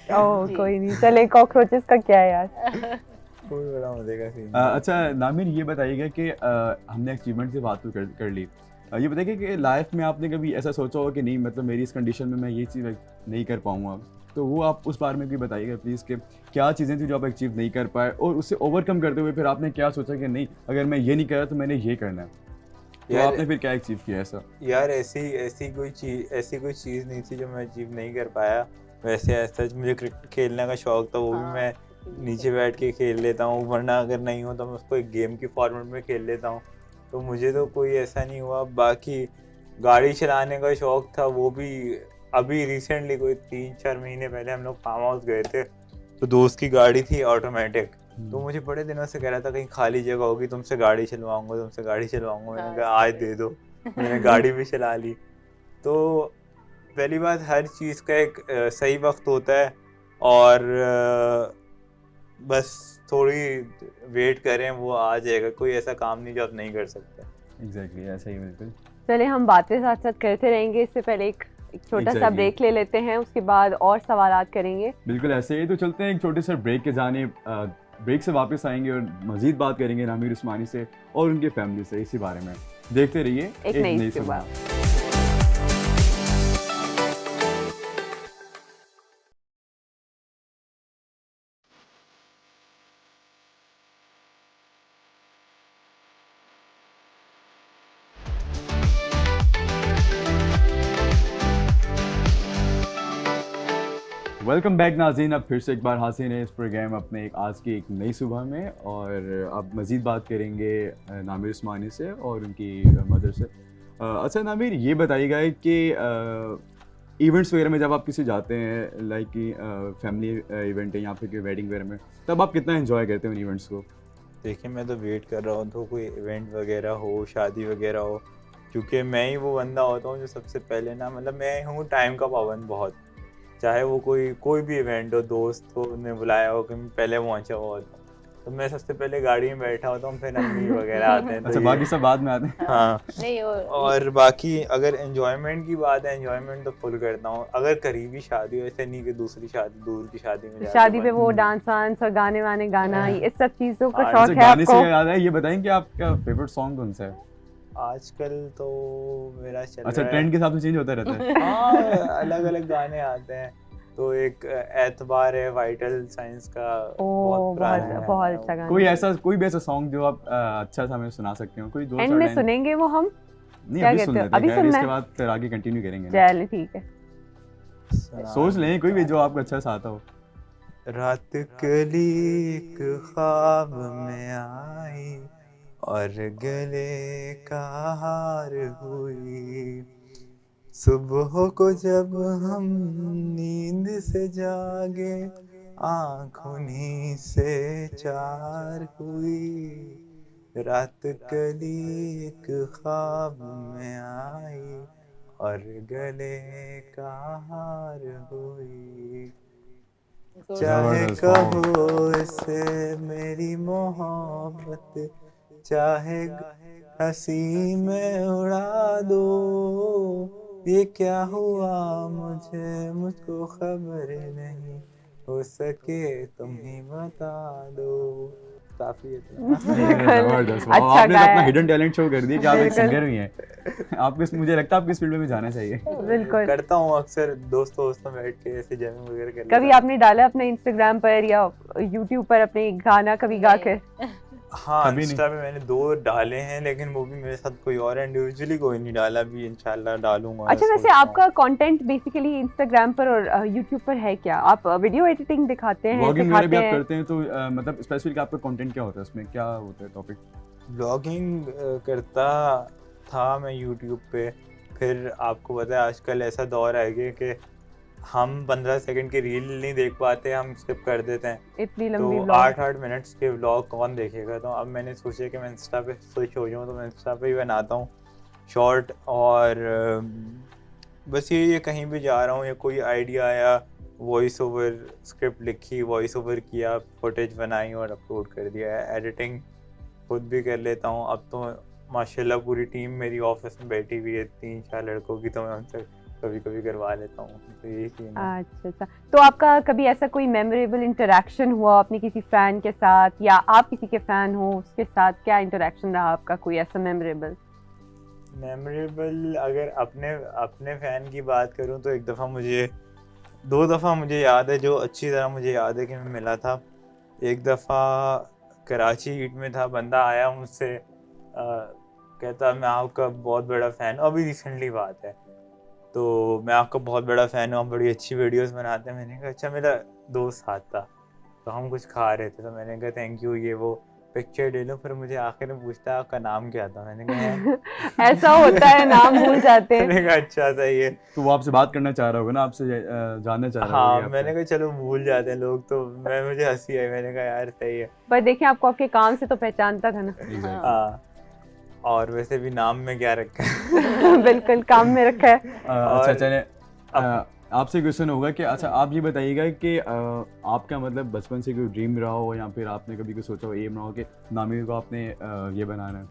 ओह जी। कोई नहीं, चले कॉकरोचेस का क्या है यार। कोई बड़ा मजे का सीन। अच्छा नामिर ये बताइएगा कि हमने अचीवमेंट से बात तो कर ली, ये बताइए कि लाइफ में आपने कभी ऐसा सोचा होगा कि नहीं मतलब मेरी इस कंडीशन में मैं ये चीज़ नहीं कर पाऊंगा, तो वो आप उस बारे में भी बताइएगा प्लीज़ कि क्या चीज़ें थी जो आप अचीव नहीं कर पाए, और उससे ओवरकम करते हुए फिर आपने क्या सोचा कि नहीं अगर मैं ये नहीं करा तो मैंने ये करना है, तो यार- आपने फिर क्या अचीव किया ऐसा? यार ऐसी कोई चीज़ नहीं थी जो मैं अचीव नहीं कर पाया। वैसे ऐसा मुझे क्रिकेट खेलने का शौक था, वो भी हाँ, मैं नीचे बैठ के खेल लेता हूँ, वरना अगर नहीं हो तो मैं उसको एक गेम की फॉर्मेट में खेल लेता हूँ। तो मुझे तो कोई ऐसा नहीं हुआ। बाकी गाड़ी चलाने का शौक था, वो भी अभी रिसेंटली कोई 3-4 महीने पहले हम लोग फार्म हाउस गए थे, तो दोस्त की गाड़ी थी ऑटोमेटिक, तो मुझे बड़े दिनों से कह रहा था कहीं खाली जगह होगी तुमसे गाड़ी चलवाऊंगा। मैंने कहा आज दे दो, मैंने गाड़ी भी चला ली। तो पहली बात, हर चीज़ का एक सही वक्त होता है, और बस थोड़ी वेट करें, वो आ जाएगा। कोई ऐसा काम नहीं जो आप नहीं कर सकते। एग्जैक्टली ऐसा ही बिल्कुल। चले हम बातें साथ साथ करते रहेंगे, इससे पहले एक छोटा सा Exactly. ब्रेक ले लेते हैं, उसके बाद और सवालात करेंगे। बिल्कुल ऐसे ही, तो चलते हैं एक छोटे से ब्रेक के जाने, ब्रेक से वापस आएंगे और मजीद बात करेंगे नामिर उस्मानी से और उनके फैमिली से इसी बारे में। देखते रहिए एक नई सुबह। सुबह। वेलकम बैक नाज़रीन, अब फिर से एक बार हाजिर है इस प्रोग्राम अपने आज की एक नई सुबह में, और अब मज़ीद बात करेंगे नामिर उस्मानी से और उनकी मदर से। अच्छा नामिर, ये बताइएगा कि इवेंट्स वगैरह में जब आप किसी जाते हैं, लाइक कि फैमिली इवेंट है या फिर कोई वेडिंग वगैरह में, तब आप कितना एंजॉय करते हैं उन इवेंट्स को? देखिए, मैं तो वेट कर रहा हूँ तो कोई इवेंट वगैरह हो, शादी वगैरह हो, क्योंकि मैं ही वो बंदा होता हूँ जो सबसे पहले ना, मतलब मैं हूँ टाइम का पाबंद बहुत। चाहे वो कोई भी इवेंट हो, दोस्त हो ने बुलाया हो कि मैं पहले पहुँचा हुआ होता हूँ, तो मैं सबसे पहले गाड़ी में बैठा होता हूँ, फिर अम्मी वगैरह आते हैं, तो अच्छा, ये बाकी सब बाद में आते हैं। हाँ। नहीं और बाकी अगर एंजॉयमेंट की बात है, एंजॉयमेंट तो फुल करता हूँ। अगर करीबी शादी हो, ऐसे नहीं कि दूसरी शादी, दूर की शादी में जाके शादी पे वो हम्म। डांस वांस और गाने वाने गाना, ये इस सब चीजों का हाँ, शौक अच्छा, है गाने से आपको? याद है, ये बताएं कि आपका फेवरेट सॉन्ग कौन सा है? आजकल तो मेरा चल अच्छा, रहा ट्रेंड है, के हिसाब से चेंज होता रहता है। हाँ, अलग अलग गाने आते हैं। तो एक एतबार है, वाइटल साइंस का, ओ, बहुत पुराना बहुत गाना बहुत है अच्छा वो। गाना। कोई भी ऐसा सॉन्ग जो आप अच्छा सा हमें सुना सकते हो, कोई दो एंड चार में लाइन? सुनेंगे वो हम? नहीं, क्या अभी कहते सुन हो, लेते हैं, अभी खैर सुनना इसके है? बाद फिर आगे कंटिन्यू करेंगे ना। चल ठीक है। सुना सोच लें कोई भी जो देता आपको अच्छा सा आता हो। रात कली एक ख्वाब में आई और गले का हार हुई, सुबह को जब हम नींद से जागे, आँख उन्हीं से चार हुई। रात कली एक ख्वाब में आई और गले का हार हुई, चाहे जबरदस्त, वाह। कहो इसे मेरी मोहब्बत, चाहे हंसी में उड़ा दो, ये क्या हुआ मुझको खबर नहीं, हो सके तुम ही बता दो। काफी है इतना। जबरदस्त, वाह, अच्छा आपने तो अपना गाया। हिडन टैलेंट शो कर दिया कि आप एक बिल्कुल। सिंगर भी हैं। आपको मुझे लगता है आपको इस फील्ड में भी जाना चाहिए। बिल्कुल। करता हूँ अक्सर दोस्तों में बैठ के ऐसे जैमिंग वगैरह कर कभी लेता हूँ। आपने डाला अपने इंस्टाग्राम पर या यूट्यूब पर अपने गाना कभी गा कर? हाँ, कभी नहीं। इंस्टा पे मैंने 2 डाले हैं, लेकिन वो भी मेरे साथ कोई और है, इंडिविजुअली कोई नहीं डाला, अभी इंशाल्लाह डालूंगा, अच्छा, वैसे सोच रहा हूँ। आपका कंटेंट बेसिकली इंस्टाग्राम पर और यूट्यूब पर है क्या? आप वीडियो एडिटिंग दिखाते हैं, व्लॉगिंग वगैरह भी सिखाते आप हैं? करते हैं तो मतलब स्पेसिफिक आपका कंटेंट क्या होता है, उसमें क्या होता है टॉपिक? ब्लॉगिंग करता था मैं यूट्यूब पे, फिर आपको पता है आजकल ऐसा दौर आ गया कि हम 15 सेकंड की रील नहीं देख पाते, हम स्किप कर देते हैं, इतनी तो लंबी व्लॉग? 8-8 मिनट्स के व्लॉग कौन देखेगा। तो अब मैंने सोचा कि मैं इंस्टा पे स्विच हो जाऊँ, तो मैं इंस्टा पे ही बनाता हूँ शॉर्ट। और बस ये कहीं भी जा रहा हूँ या कोई आइडिया आया, वॉइस ओवर स्क्रिप्ट लिखी, वॉइस ओवर किया, फुटेज बनाई और अपलोड कर दिया। एडिटिंग खुद भी कर लेता हूँ। अब तो माशाल्लाह पूरी टीम मेरी ऑफिस में बैठी हुई है, 3-4 लड़कों की, तो मैं उनसे कभी कभी करवा लेता हूँ। तो यही सीन है। अच्छा अच्छा। तो आपका कभी ऐसा कोई मेमोरेबल इंटरेक्शन हुआ अपने किसी फैन के साथ, या आप किसी के फैन हो उसके साथ, क्या इंटरेक्शन रहा आपका, कोई ऐसा मेमोरेबल? मेमोरेबल अगर अपने फ़ैन की बात करूं तो एक दफ़ा मुझे 2 दफ़ा मुझे याद है, जो अच्छी तरह मुझे याद है कि मैं मिला था। एक दफ़ा कराची हीट में था, बंदा आया मुझसे, कहता मैं आपका बहुत बड़ा फ़ैन हूँ, अभी रिसेंटली बात है, तो मैं आपका बहुत बड़ा फ़ैन हूँ, आप बड़ी अच्छी वीडियोस बनाते हैं। मैंने कहा अच्छा, मेरा दोस्त साथ था, तो हम कुछ खा रहे थे, तो मैंने कहा थैंक यू, ये वो पिक्चर ले लो। फिर मुझे आखिर में पूछता है आपका नाम क्या था, मैंने कहा है ऐसा होता है, नाम भूल जाते हैं। मैंने कहा अच्छा सही है। तो वो आपसे बात करना चाह रहा होगा ना, आपसे जानना चाह रहा होगा हाँ, कि मैंने आपका। कहा चलो भूल जाते हैं लोग, तो मुझे हंसी आई, मैंने कहा यार सही है। पर देखिए, आपको आपके काम से तो पहचानता था ना। Exactly. हाँ, और वैसे भी नाम में क्या रखा है। बिल्कुल, काम में रखा है। अच्छा, और चले आपसे क्वेश्चन होगा कि अच्छा आप ये बताइएगा कि आपका मतलब बचपन से कोई ड्रीम रहा हो या फिर आपने कभी कुछ सोचा हो, एम रहा हो कि नामिर को आपने ये बनाना है,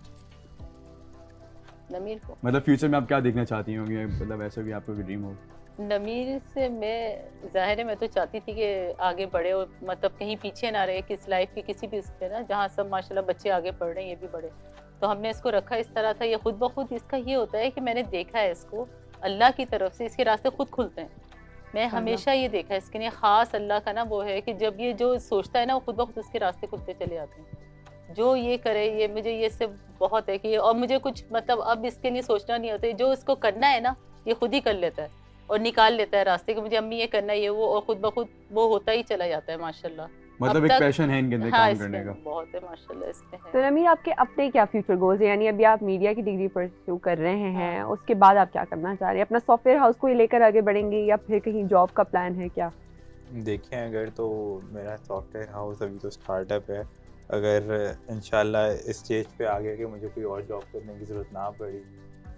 नमीर को मतलब फ्यूचर में आप क्या देखना चाहती होंगे, मतलब ऐसा भी आपका कोई ड्रीम हो? नमीर से मैं ज़ाहिर है मैं तो चाहती थी कि आगे बढ़े और मतलब कहीं पीछे ना रहे, किस लाइफ के किसी भी उस पे ना, जहाँ सब माशाल्लाह बच्चे आगे पढ़ रहे हैं ये भी बढ़े। तो हमने इसको रखा इस तरह था, ये खुद ब खुद इसका ये होता है कि मैंने देखा है इसको, अल्लाह की तरफ से इसके रास्ते खुद खुलते हैं। मैं हमेशा ये देखा है इसके लिए ख़ास अल्लाह का ना वो है कि जब ये जो सोचता है ना, वो खुद ब खुद उसके रास्ते खुलते चले आते हैं। जो ये करे, ये मुझे ये सब बहुत है कि, और मुझे कुछ मतलब अब इसके लिए सोचना नहीं होता, जो इसको करना है ना ये खुद ही कर लेता है और निकाल लेता है रास्ते कि मुझे अम्मी ये करना है, ये वो, और खुद ब खुद वो होता ही चला जाता है माशाल्लाह। मतलब अब एक तक पैशन है इनके अंदर हाँ काम इसमें करने का। बहुत है माशाल्लाह इसमें है। तो नमीर, आपके अपने क्या फ्यूचर गोल्स हैं? यानी अभी आप मीडिया की डिग्री परस्यू कर रहे हैं, हाँ। उसके बाद आप क्या करना चाह रहे हैं? अपना सॉफ्टवेयर हाउस को ही लेकर आगे बढ़ेंगे या फिर कहीं जॉब का प्लान है क्या? देखें अगर तो मेरा सॉफ्टवेयर हाउस अभी तो स्टार्टअप है, अगर इंशाल्लाह इस स्टेज पे आ गया कि मुझे कोई और जॉब करने की ज़रूरत ना पड़ी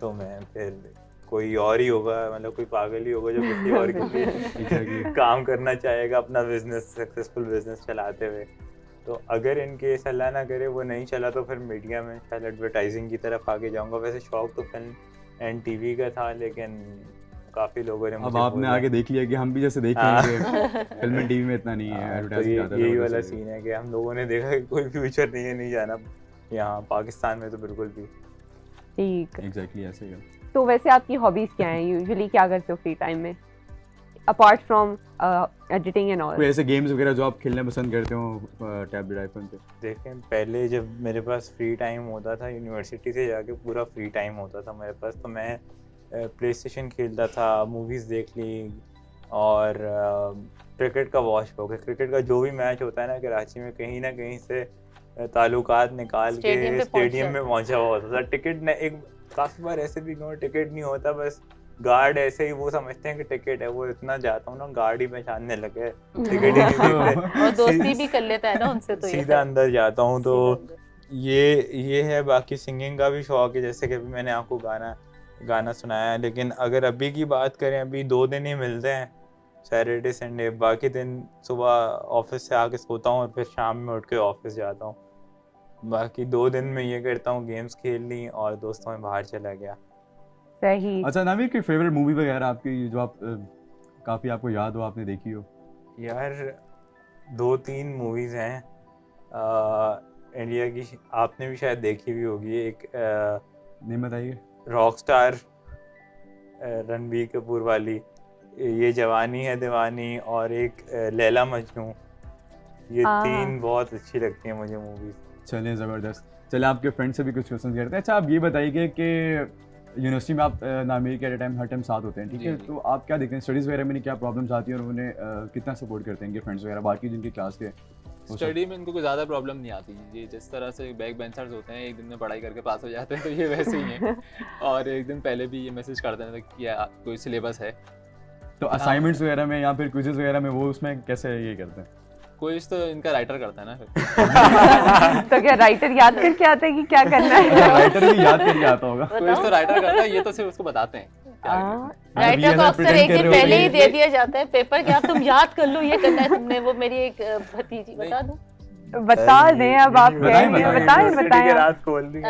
तो मैं फिर कोई और ही होगा, मतलब कोई पागल ही होगा जो किसी और के लिए Exactly. काम करना चाहेगा अपना बिजनेस, सक्सेसफुल बिजनेस चलाते हुए। तो अगर इनके अल्लाह ना करे वो नहीं चला तो फिर मीडिया में शायद एडवर्टाइजिंग की तरफ आगे जाऊंगा। वैसे शौक तो फिल्म एंड टीवी का था, लेकिन काफ़ी लोगों ने अब मुझे आपने बोला आगे देख लिया कि हम भी जैसे देख हाँ। रहे हैं कि फिल्म एंड टीवी में इतना नहीं है, हाँ, तो एडवर्टाइजिंग ज़्यादा यही वाला ज़बरदस्त है। सीन है कि हम लोगों ने देखा कि कोई फ्यूचर नहीं है, नहीं जाना यहाँ पाकिस्तान में तो बिल्कुल भी। ठीक। एग्जैक्टली ऐसे ही है। तो वैसे आपकी हॉबीज क्या हैं? यूजुअली क्या करते हो फ्री टाइम में apart from editing and all? कोई ऐसे गेम्स वगैरह जो आप खेलना पसंद करते हो टैबलेट आईफोन पे? देखें पहले जब मेरे पास फ्री टाइम होता था यूनिवर्सिटी से जाके पूरा फ्री टाइम होता था मेरे पास, तो मैं प्ले स्टेशन खेलता था, मूवीज़ देख ली और क्रिकेट का वॉच हो गया। क्रिकेट का जो भी मैच होता है ना कराची में, कहीं ना कहीं से ताल्लुकात निकाल स्टेडियम के पे पहुंच स्टेडियम में जाते। पहुंचा हुआ होता था। टिकट ने एक काफ़ी बार ऐसे भी गए टिकट नहीं होता, बस गार्ड ऐसे ही वो समझते हैं कि टिकट है, वो इतना जाता हूँ ना गार्ड ही पहचानने लगे, टिकट ही नहीं देखते, और दोस्ती भी कर लेता है ना उनसे, तो ये सीधा है। अंदर जाता हूँ। तो सीधा अंदर। ये है। बाकी सिंगिंग का भी शौक है, जैसे कि अभी मैंने आपको गाना सुनाया है, लेकिन अगर अभी की बात करें अभी 2 दिन ही मिलते हैं, सैटरडे संडे, बाकी दिन सुबह ऑफिस से आके सोता हूँ और फिर शाम में उठ के ऑफिस जाता हूँ। बाकी 2 दिन में ये करता हूँ गेम्स खेल ली और दोस्तों में बाहर चला गया। सही। अच्छा नामिर, कोई फेवरेट मूवी वगैरह आपकी जो आप काफ़ी आपको याद हो, आपने देखी हो? यार 2-3 मूवीज़ हैं इंडिया की, आपने भी शायद देखी भी होगी। एक नहीं बताइए। रॉकस्टार रणबीर कपूर वाली, ये जवानी है दीवानी, और एक लैला मजनू, ये 3 बहुत अच्छी लगती हैं मुझे मूवीज़। चलिए ज़बरदस्त। चलिए आपके फ्रेंड से भी कुछ क्वेश्चन करते हैं। अच्छा आप ये बताइए कि यूनिवर्सिटी में आप नामिर के हर टाइम साथ होते हैं, ठीक जी, है? जी। तो आप क्या देखते हैं स्टडीज़ वगैरह में क्या प्रॉब्लम्स आती हैं और उन्हें कितना सपोर्ट करते हैं इनके फ्रेंड्स वगैरह बाकी जिनकी क्लास के? वो सब। स्टडी में इनको कोई ज़्यादा प्रॉब्लम नहीं आती। ये जिस तरह से बैक बेंचर्स होते हैं, एक दिन में पढ़ाई करके पास हो जाते हैं, तो ये वैसे ही हैं। और एक दिन पहले भी ये मैसेज कर देते हैं कि कोई सिलेबस है। तो असाइनमेंट्स वगैरह में या फिर क्विज़ेस वगैरह में वो उसमें कैसे ये करते हैं? क्विज तो इनका राइटर करता है ना फिर। तो क्या राइटर याद करके आता है कि क्या करना है? राइटर भी याद करके आता होगा। क्विज तो राइटर करता है, ये तो सिर्फ उसको बताते हैं क्या करना है। मतलब ये राइटर को ऐसा अक्सर pretend एक कर दिन रहे हो पहले कि ही दे दिया जाता है पेपर कि आप तुम याद कर लो, ये करना है तुमने। वो मेरी एक भतीजी, बता दूं? बता दें अब आप कह रही हैं, बताएं यूनिवर्सिटी के बताएं। रात खोल दी।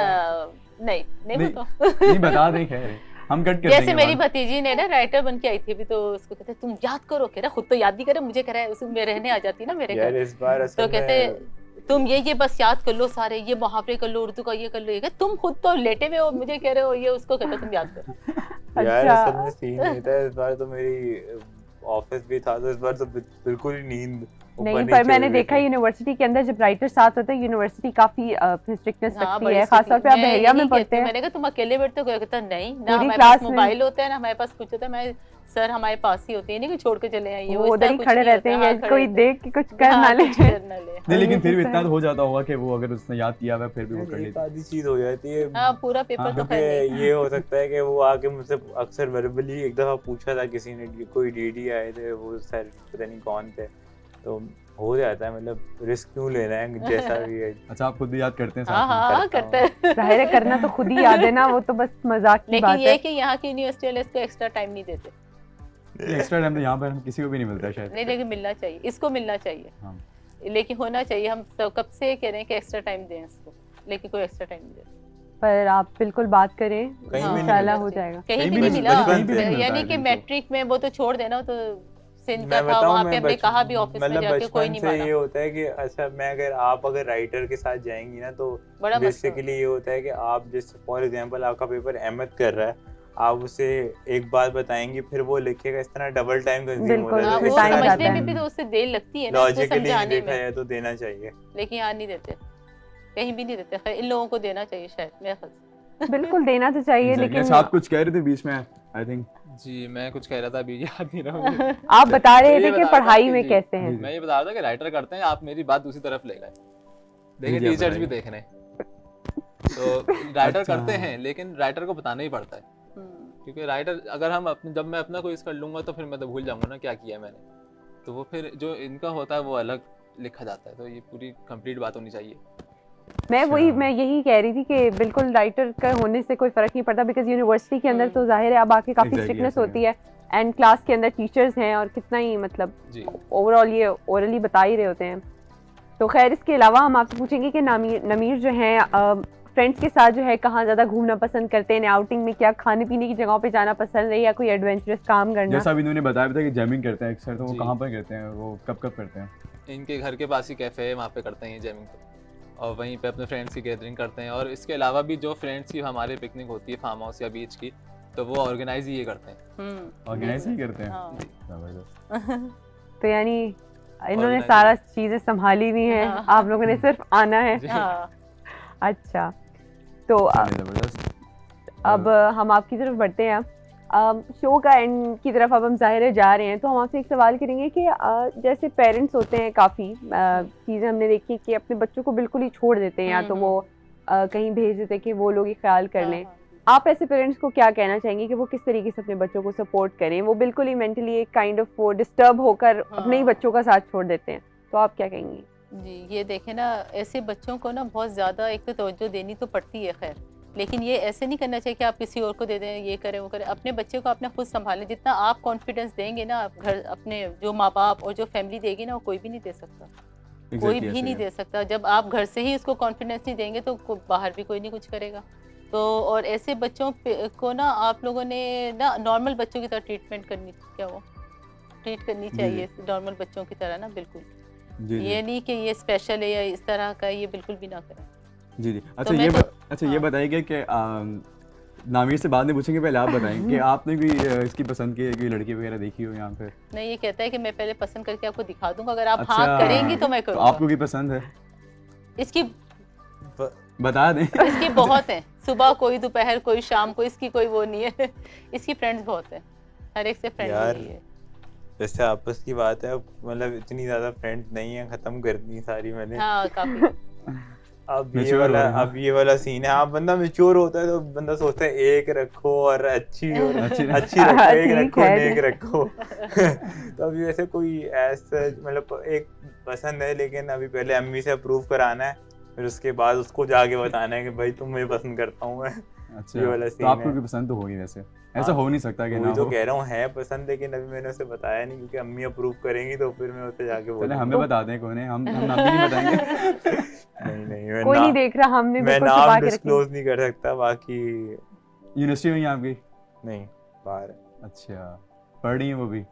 नहीं नहीं, बताओ। नहीं बता दें, खैर हम कट कर जैसे देंगे मेरी बाद। भतीजी ने ना राइटर बन के आई थी अभी, तो उसको कहते तुम याद करो, कह रहा खुद तो याद नहीं करे, मुझे कह रहा है उसमें रहने आ जाती ना मेरे यार घर, इस बार तो असल कहते में तुम ये बस याद कर लो सारे, ये मुहावरे कर लो, उर्दू का ये कर लो, ये कर, तुम खुद तो लेटे हुए हो, मुझे कह रहे हो ये, उसको कहते तुम याद करो। यार अच्छा। असल में सीन नहीं था इस बार, तो मेरी ऑफिस भी था, तो इस बार तो बिल्कुल ही नींद ऊपर नहीं, नीचे पर मैंने हुई हुई देखा थी। यूनिवर्सिटी के अंदर जब राइटर साथ होते हैं, यूनिवर्सिटी काफी स्ट्रिक्टनेस हाँ, रखती बड़ी है, खासतौर पे आप मैं बहरिया में यही पढ़ते कहती हूँ, हैं। मैंने कहा तुम अकेले बैठते हो? कहता नहीं ना, पूरी हमारे क्लास पास में। मोबाइल होता है ना, हमारे पास कुछ होता है, मैं सर हमारे पास ही होते हैं, नहीं कि छोड़ के चले आइए, वो इस उधर तरह ही कुछ खड़े नहीं रहते होता, हैं हाँ, कि खड़े कोई रहते हैं। देख के कुछ कर हाँ, ना ले। कुछ कर ना ले। नहीं लेकिन ये फिर भी तो इतना है। तो हो जाता होगा कि वो अगर उसने याद किया हुआ है फिर भी वो कर एक लेता है। आधी चीज हो जाती है। हाँ, पूरा पेपर हाँ, तो क्योंकि खैर नहीं। ये हो सकता है कि वो आके मुझसे अक्सर वर्बली एक दफा पूछा था किसी ने, कोई डीडी आए थे, वो सर पता नहीं कौन थे, तो हो जाता है, मतलब रिस्क क्यों लेना है जैसा भी है। अच्छा आप खुद भी याद करते हैं हाँ साथ में? हाँ करता करता है। जाहिर है करना तो खुद ही याद है ना, वो तो बस मजाक की लेकिन बात ये है। कि यहाँ की यूनिवर्सिटी वाले इसको एक्स्ट्रा टाइम नहीं देते। एक्स्ट्रा टाइम तो यहाँ पर हम किसी को भी नहीं मिलता शायद। नहीं, लेकिन मिलना चाहिए, इसको मिलना चाहिए, हाँ। लेकिन होना चाहिए। हम सब कब से कह रहे हैं कि एक्स्ट्रा टाइम दें इसको, लेकिन कोई एक्स्ट्रा टाइम नहीं देता। पर आप बिल्कुल बात करें, कहीं भी नहीं इंशाल्लाह मिलता। हो जाएगा। कहीं भी नहीं मिला, बचपन से नहीं मिलता यानी है कि बिल्कुल। मैट्रिक में वो तो छोड़ देना, तो सिंध का मैं था, बताऊं, वहाँ पे मैं हमने कहा भी ऑफिस में मतलब जाके कोई बचपन नहीं से माना। ये होता है कि अच्छा मैं अगर राइटर के साथ जाएंगी ना, तो बड़ा मसला बेसिकली ये होता है कि आप जैसे फॉर एग्जांपल आपका पेपर अहमद कर रहा है, आप उसे एक बात बताएंगी, फिर वो लिखेगा, इस तरह डबल टाइम कंज्यूम बिल्कुल, होता हाँ, है। वो time जाता समझने है। में भी तो उससे देर लगती है ना, इसको लॉजिकली समझाने देखा में, जाए तो देना चाहिए। लेकिन यहाँ नहीं देते, कहीं भी नहीं देते। खैर, इन लोगों को देना चाहिए शायद, मेरे ख्याल से। बिल्कुल देना तो चाहिए, Exactly. लेकिन अच्छा आप कुछ कह रहे थे बीच में, आई थिंक जी, मैं कुछ कह रहा था अभी याद नहीं रहा मुझे। आप बता रहे ये थे कि बता रहा था पढ़ाई कि में जी, कैसे हैं। मैं ये बता रहा था कि राइटर करते हैं, आप मेरी बात दूसरी तरफ ले गए। देखिए जी, आप टीचर्स भी बताइए। देख रहे हैं। तो राइटर अच्छा। करते हैं, लेकिन राइटर को बताना ही पड़ता है। क्योंकि राइटर अगर हम अपने जब मैं अपना कोई कर लूँगा तो फिर मैं तो भूल जाऊँगा ना क्या किया है मैंने। तो वो फिर जो इनका होता है वो अलग लिखा जाता है। तो ये पूरी कंप्लीट बात होनी चाहिए। अच्छा। मैं यही कह रही थी कि बिल्कुल राइटर का होने से कोई फर्क नहीं पड़ता, बिकॉज यूनिवर्सिटी के अंदर तो जाहिर है अब आके काफी Exactly, स्ट्रिक्टनेस ऐसा ही होती है, एंड क्लास के अंदर टीचर्स हैं और कितना ही मतलब जी। ओवरऑल ये ओरली बता ही रहे होते हैं। तो खैर इसके अलावा हम आपसे पूछेंगे कि नमीर जो हैं फ्रेंड्स के साथ जो है कहाँ ज़्यादा घूमना पसंद करते हैं, आउटिंग में क्या खाने पीने की जगहों पे जाना पसंद है या कोई एडवेंचरस काम करना। जैसा अभी इन्होंने बताया था कि जैमिंग करते हैं अक्सर, तो वो जी। कहाँ पर करते हैं, वो कब कब करते हैं? इनके घर के पास ही कैफ़े है, वहाँ पे करते हैं ये जैमिंग तो। और वहीं पे अपने फ्रेंड्स की गैदरिंग करते हैं। और इसके अलावा भी जो फ्रेंड्स की हमारे पिकनिक होती है फार्म हाउस या बीच की, तो वो ऑर्गेनाइज ही ये करते हैं। ऑर्गेनाइज ही करते हैं। हाँ। जबरदस्त। तो यानी इन्होंने Organize सारा चीज़ें संभाली हुई हैं, हाँ। आप लोगों ने सिर्फ आना है। जी। हाँ। अच्छा, तो चलिए, जबरदस्त। अब हम आपकी तरफ बढ़ते हैं। शो का एंड की तरफ अब हम ज़ाहिर है जा रहे हैं, तो हम आपसे एक सवाल करेंगे कि जैसे पेरेंट्स होते हैं काफ़ी चीज़ें हमने देखी कि अपने बच्चों को बिल्कुल ही छोड़ देते हैं, या तो वो कहीं भेज देते हैं कि वो लोग ही ख्याल कर लें। आप ऐसे पेरेंट्स को क्या कहना चाहेंगे कि वो किस तरीके से अपने बच्चों को सपोर्ट करें? वो बिल्कुल ही मेंटली एक काइंड ऑफ वो डिस्टर्ब होकर अपने ही हाँ। बच्चों का साथ छोड़ देते हैं, तो आप क्या कहेंगी? जी, ये देखें ना, ऐसे बच्चों को ना बहुत ज़्यादा एक तो तवज्जो देनी तो पड़ती है खैर, लेकिन ये ऐसे नहीं करना चाहिए कि आप किसी और को दे दें, ये करें वो करें। अपने बच्चे को आपने खुद संभालें। जितना आप कॉन्फिडेंस देंगे ना, आप घर अपने जो माँ बाप और जो फैमिली देगी ना, वो कोई भी नहीं दे सकता। कोई Exactly, भी ऐसे नहीं ही दे सकता। जब आप घर से ही उसको कॉन्फिडेंस नहीं देंगे तो बाहर भी कोई नहीं कुछ करेगा। तो और ऐसे बच्चों को ना आप लोगों ने ना नॉर्मल बच्चों की तरह ट्रीटमेंट करनी, क्या वो ट्रीट करनी जी, चाहिए नॉर्मल बच्चों की तरह ना, बिल्कुल। जी, जी। ये नहीं कि ये स्पेशल है या इस तरह का, ये बिल्कुल भी ना करें। जी, जी। तो मैं अच्छा, ये हाँ। बताइए कि नामिर से बाद में पूछेंगे, पहले आप बताएं कि आपने कोई इसकी पसंद की कोई लड़की वगैरह देखी हो यहाँ पे? नहीं, ये कहता है कि मैं पहले पसंद करके आपको दिखा दूंगा, अगर आप अच्छा, हाँ करेंगी तो मैं तो करूँगा। आपको की पसंद है? इसकी बता दें। इसकी बहुत है, सुबह कोई, दोपहर कोई, शाम को, इसकी कोई वो नहीं है। इसकी फ्रेंड्स बहुत है, हर एक से फ्रेंड यार, है। जैसे आपस की बात है, मतलब इतनी ज्यादा फ्रेंड्स नहीं है, खत्म कर दी सारी मैंने। हाँ, काफी। Mature हो रहे हैं। अब ये वाला सीन है। हाँ, बंदा मेच्योर होता है तो बंदा सोचता है एक रखो और अच्छी और अच्छी अच्छी रखो, एक ठीक रखो, है। नेक रखो। तो अभी वैसे कोई ऐसा मतलब एक पसंद है, लेकिन अभी पहले अम्मी से अप्रूव कराना है, फिर उसके बाद उसको जाके बताना है कि भाई तुम मुझे पसंद करता हूँ मैं। अच्छा, ये वाला तो सीन आपको है। भी पसंद तो होगी वैसे, ऐसा हाँ, हो नहीं सकता कि ना वही तो हो। कह रहा हूँ, है पसंद, लेकिन अभी मैंने उसे बताया नहीं, क्योंकि अम्मी अप्रूव करेंगी तो फिर मैं उसे जाके चले बोलूंगा। हमें बता दें कौन है, हम नाम भी नहीं बताएंगे। नहीं, मैं कोई नहीं देख रहा, हमने मैं बिल्कुल नाम छुपा के रखी। डिस्क्लोज नहीं कर सकता, बाकी यूनिवर्सिटी में ही आपकी? नहीं, बाहर है। अच्छा, पढ़ रही है वो भी?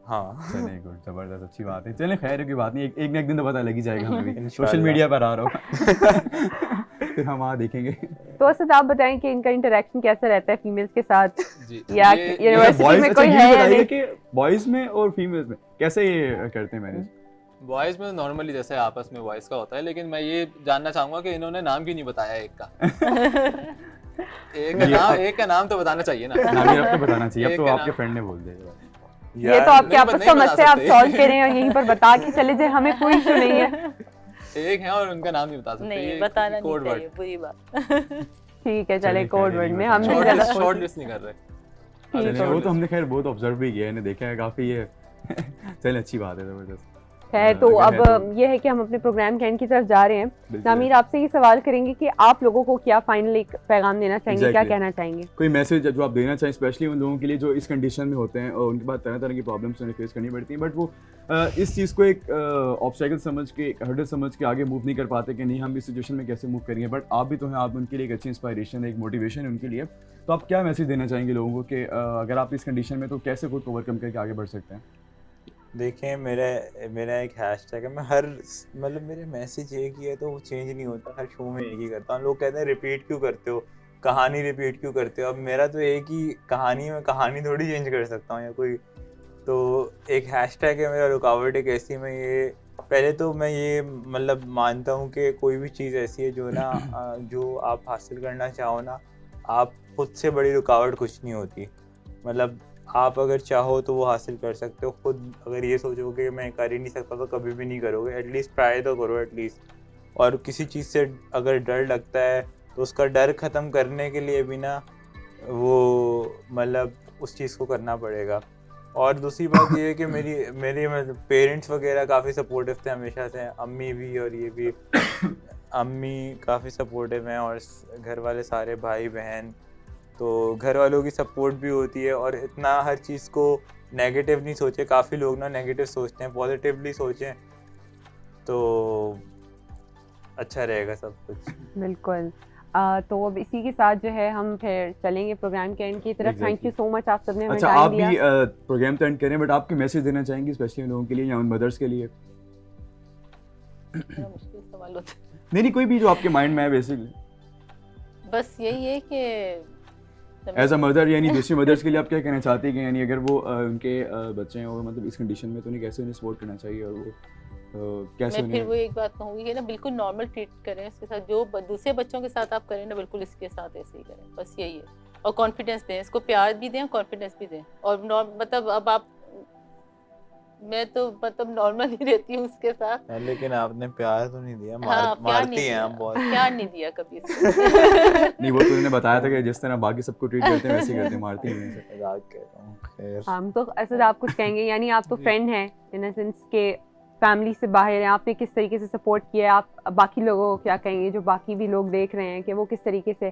हाँ। चलिए, गुड, जबरदस्त, अच्छी बात है। चलिए खैर की बात नहीं, एक ना एक दिन तो पता लग ही जाएगा हमें भी, सोशल इंशाल्लाह। मीडिया पर आ रहा होगा। फिर हम वहाँ देखेंगे। तो असद आप बताएं कि इनका इंटरेक्शन कैसा रहता है फीमेल्स के साथ, जी। या ये यूनिवर्सिटी बॉयज, में अच्छा कोई ये है या बताइए नहीं? कि बॉयज में और फीमेल्स में कैसे ये करते हैं मैनेज? बॉयज़ में नॉर्मली जैसे आपस में बॉयज़ का होता है, लेकिन मैं ये जानना चाहूँगा कि इन्होंने नाम क्यों नहीं बताया एक का? एक का नाम तो बताना चाहिए ना। नाम ये आपको बताना चाहिए, अब एक तो का आपके नाम। फ्रेंड ने बोल दिया। ये तो आपके नहीं, आपस नहीं का बता मसला आप सकते। सॉल्व करें और यहीं पर बता के चले जाए, हमें कोई इशू नहीं है। एक है और उनका नाम नहीं बता सकते। नहीं, ये बताना नहीं कोड वर्ड। चाहिए, बुरी बात। ठीक है, चले चलिए, कोड खैर, वर्ड नहीं में बताना। हम नहीं ज्यादा शॉर्ट सोचते। लिस्ट नहीं कर रहे। ठीक चलिए, है। वो तो हमने खैर बहुत ऑब्जर्व भी किया है, देखा है काफी ये। चलिए, अच्छी बात है, जबरदस्त। खैर, तो अगर है अब ये है कि हम अपने प्रोग्राम के एंड की तरफ जा रहे हैं। बिल्कुल। नामीर, आपसे ये सवाल करेंगे कि आप लोगों को क्या फाइनल एक पैगाम देना चाहेंगे, क्या Exactly. कहना चाहेंगे? कोई मैसेज जो आप देना चाहें, स्पेशली उन लोगों के लिए जो इस कंडीशन में होते हैं और उनके बाद तरह तरह की प्रॉब्लम्स उन्हें फेस करनी पड़ती हैं, बट वो इस चीज़ को एक ऑब्स्टेकल समझ के, एक हर्डल समझ के आगे मूव नहीं कर पाते कि नहीं हम इस सिचुएशन में कैसे मूव करेंगे। बट आप भी तो हैं, आप उनके लिए एक अच्छी इंस्पायरेशन है, एक मोटिवेशन है उनके लिए। तो आप क्या मैसेज देना चाहेंगे लोगों को कि अगर आप इस कंडीशन में तो कैसे खुद को ओवरकम करके आगे बढ़ सकते हैं? देखें, मेरा एक हैशटैग है, मैं हर मतलब मेरे मैसेज एक ही है तो वो चेंज नहीं होता, हर शो में एक ही करता हूँ। लोग कहते हैं रिपीट क्यों करते हो, कहानी रिपीट क्यों करते हो। अब मेरा तो एक ही कहानी, मैं कहानी थोड़ी चेंज कर सकता हूँ या कोई। तो एक हैशटैग है मेरा, रुकावट एक ऐसी। मैं ये पहले तो मैं ये मतलब मानता हूँ कि कोई भी चीज़ ऐसी है जो ना जो आप हासिल करना चाहो ना, आप खुद से बड़ी रुकावट कुछ नहीं होती। मतलब आप अगर चाहो तो वो हासिल कर सकते हो। खुद अगर ये सोचोगे कि मैं कर ही नहीं सकता तो कभी भी नहीं करोगे। एटलीस्ट ट्राई तो करो एटलीस्ट। और किसी चीज़ से अगर डर लगता है तो उसका डर ख़त्म करने के लिए भी ना वो मतलब उस चीज़ को करना पड़ेगा। और दूसरी बात ये है कि मेरे मतलब पेरेंट्स वगैरह काफ़ी सपोर्टिव थे हमेशा से, अम्मी भी और ये भी। अम्मी काफ़ी सपोर्टिव हैं और घर वाले सारे भाई बहन, तो घर वालों की सपोर्ट भी होती है। और इतना हर चीज़ को नेगेटिव नहीं सोचे, काफ़ी लोग ना नेगेटिव सोचते हैं, पॉजिटिवली सोचें तो अच्छा रहेगा सब कुछ। बिल्कुल। तो अब इसी के साथ जो है हम फिर चलेंगे प्रोग्राम के एंड की तरफ। थैंक यू सो मच, आप सबने हमें अच्छा, टाइम आप दिया। भी प्रोग्राम तो एंड करें, बट आपके मैसेज देना चाहेंगे स्पेशली उन लोगों के लिए या उन मदर्स के लिए? बड़ा मुश्किल सवाल होता है। नहीं, कोई भी जो आपके माइंड में है बेसिकली। बस यही है कि एज अ मदर, यानी दूसरी मदर्स के लिए आप क्या कहना चाहती हैं कि यानी अगर वो उनके बच्चे हैं और मतलब इस कंडीशन में, तो उन्हें कैसे उन्हें सपोर्ट करना चाहिए और वो कैसे मैं फिर वो उन्हें? एक बात कहूँगी कि ना बिल्कुल नॉर्मल ट्रीट करें इसके साथ, जो दूसरे बच्चों के साथ आप करें ना बिल्कुल इसके साथ ऐसे ही करें, बस यही है। और कॉन्फिडेंस दें, इसको प्यार भी दें, कॉन्फिडेंस भी दें। और मतलब अब आप, मैं तो मतलब नॉर्मल ही रहती हूँ उसके साथ। लेकिन आपने प्यार तो नहीं दिया, हाँ, प्यार मारती नहीं हैं दिया, आप बहुत। प्यार नहीं दिया कभी इसको। नहीं, वो तो उन्होंने बताया था कि जिस तरह बाकी सबको ट्रीट करते हैं वैसे ही करते हैं, मारती नहीं हैं। मजाक कर रहा हूँ, खैर। हम तो असद आप कुछ कहेंगे, यानी आप तो जी। फ्रेंड हैं इन सेंस के फैमिली से बाहर हैं, आपने किस तरीके से सपोर्ट किया है, आप बाकी लोगों को क्या कहेंगे जो बाकी भी लोग देख रहे हैं कि वो किस तरीके से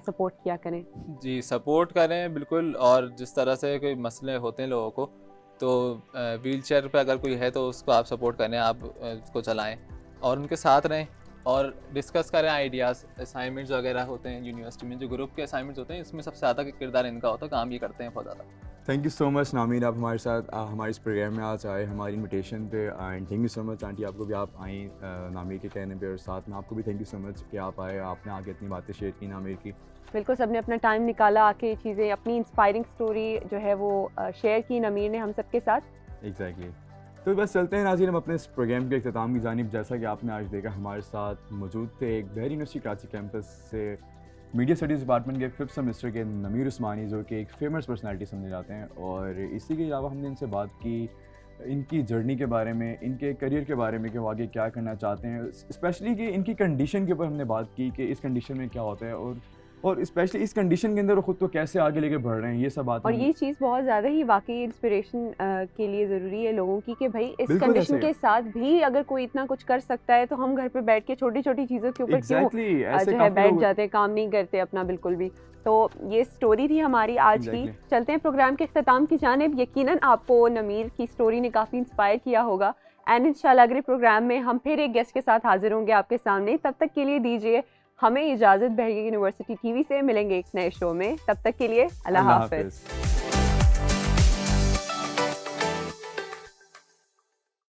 सपोर्ट किया करें? जी, सपोर्ट करें बिल्कुल। और जिस तरह से कोई मसले होते हैं लोगों को, तो व्हील चेयर पर अगर कोई है तो उसको आप सपोर्ट करें, आप उसको चलाएं और उनके साथ रहें और डिस्कस करें आइडियाज़। असाइनमेंट्स वगैरह होते हैं यूनिवर्सिटी में, जो ग्रुप के असाइनमेंट्स होते हैं, इसमें सबसे ज़्यादा किरदार इनका होता है, काम ये करते हैं बहुत ज़्यादा। थैंक यू सो मच नामीन, आप हमारे साथ हमारे इस प्रोग्राम में आज आए हमारी इनविटेशन पे। And thank you so much aunty, आपको भी आप आई नामीर के कहने पे, और साथ में आपको भी थैंक यू सो मच कि आप आए, आपने आके इतनी बातें शेयर की नामीर की। बिल्कुल, सबने अपना टाइम निकाला आके ये चीज़ें, अपनी इंस्पायरिंग स्टोरी जो है वो शेयर की नमीर ने हम सबके साथ। एग्जैक्टली। तो बस चलते हैं नाज़रीन हम अपने इस प्रोग्राम के अख्ताम की जानिब। जैसा कि आपने आज देखा, हमारे साथ मौजूद थे एक बहरी यूनिवर्सिटी कराची कैंपस से मीडिया स्टडीज़ डिपार्टमेंट के 5th सेमेस्टर के नमीर उस्मानी, जो कि एक फेमस पर्सनालिटी समझे जाते हैं। और इसी के अलावा हमने इनसे बात की इनकी जर्नी के बारे में, इनके करियर के बारे में कि वो आगे क्या करना चाहते हैं, स्पेशली कि इनकी कंडीशन के ऊपर हमने बात की कि इस कंडीशन में क्या होता है और स्पेशली इस कंडीशन के अंदर वो खुद को कैसे आगे लेके बढ़ रहे हैं, ये सब बात। और ये चीज़ बहुत ज़्यादा ही वाकई इंस्पिरेशन के लिए ज़रूरी है लोगों की कि भाई इस बिल्कुल कंडीशन ऐसे। के साथ भी अगर कोई इतना कुछ कर सकता है तो हम घर पे बैठ के छोटी छोटी चीज़ों के ऊपर क्यों एग्जैक्टली ऐसे जो है काफ़ी बैठ लोग। जाते हैं, काम नहीं करते अपना बिल्कुल भी। तो ये स्टोरी थी हमारी आज की। Exactly. चलते हैं प्रोग्राम के अख्ताम की जानिब। यकीनन आपको नमीर की स्टोरी ने काफ़ी इंस्पायर किया होगा एंड इंशाल्लाह अगले प्रोग्राम में हम फिर एक गेस्ट के साथ हाजिर होंगे आपके सामने। तब तक के लिए दीजिए हमें इजाज़त। बहरी यूनिवर्सिटी टीवी से मिलेंगे एक नए शो में, तब तक के लिए अल्लाह हाफ़िज़।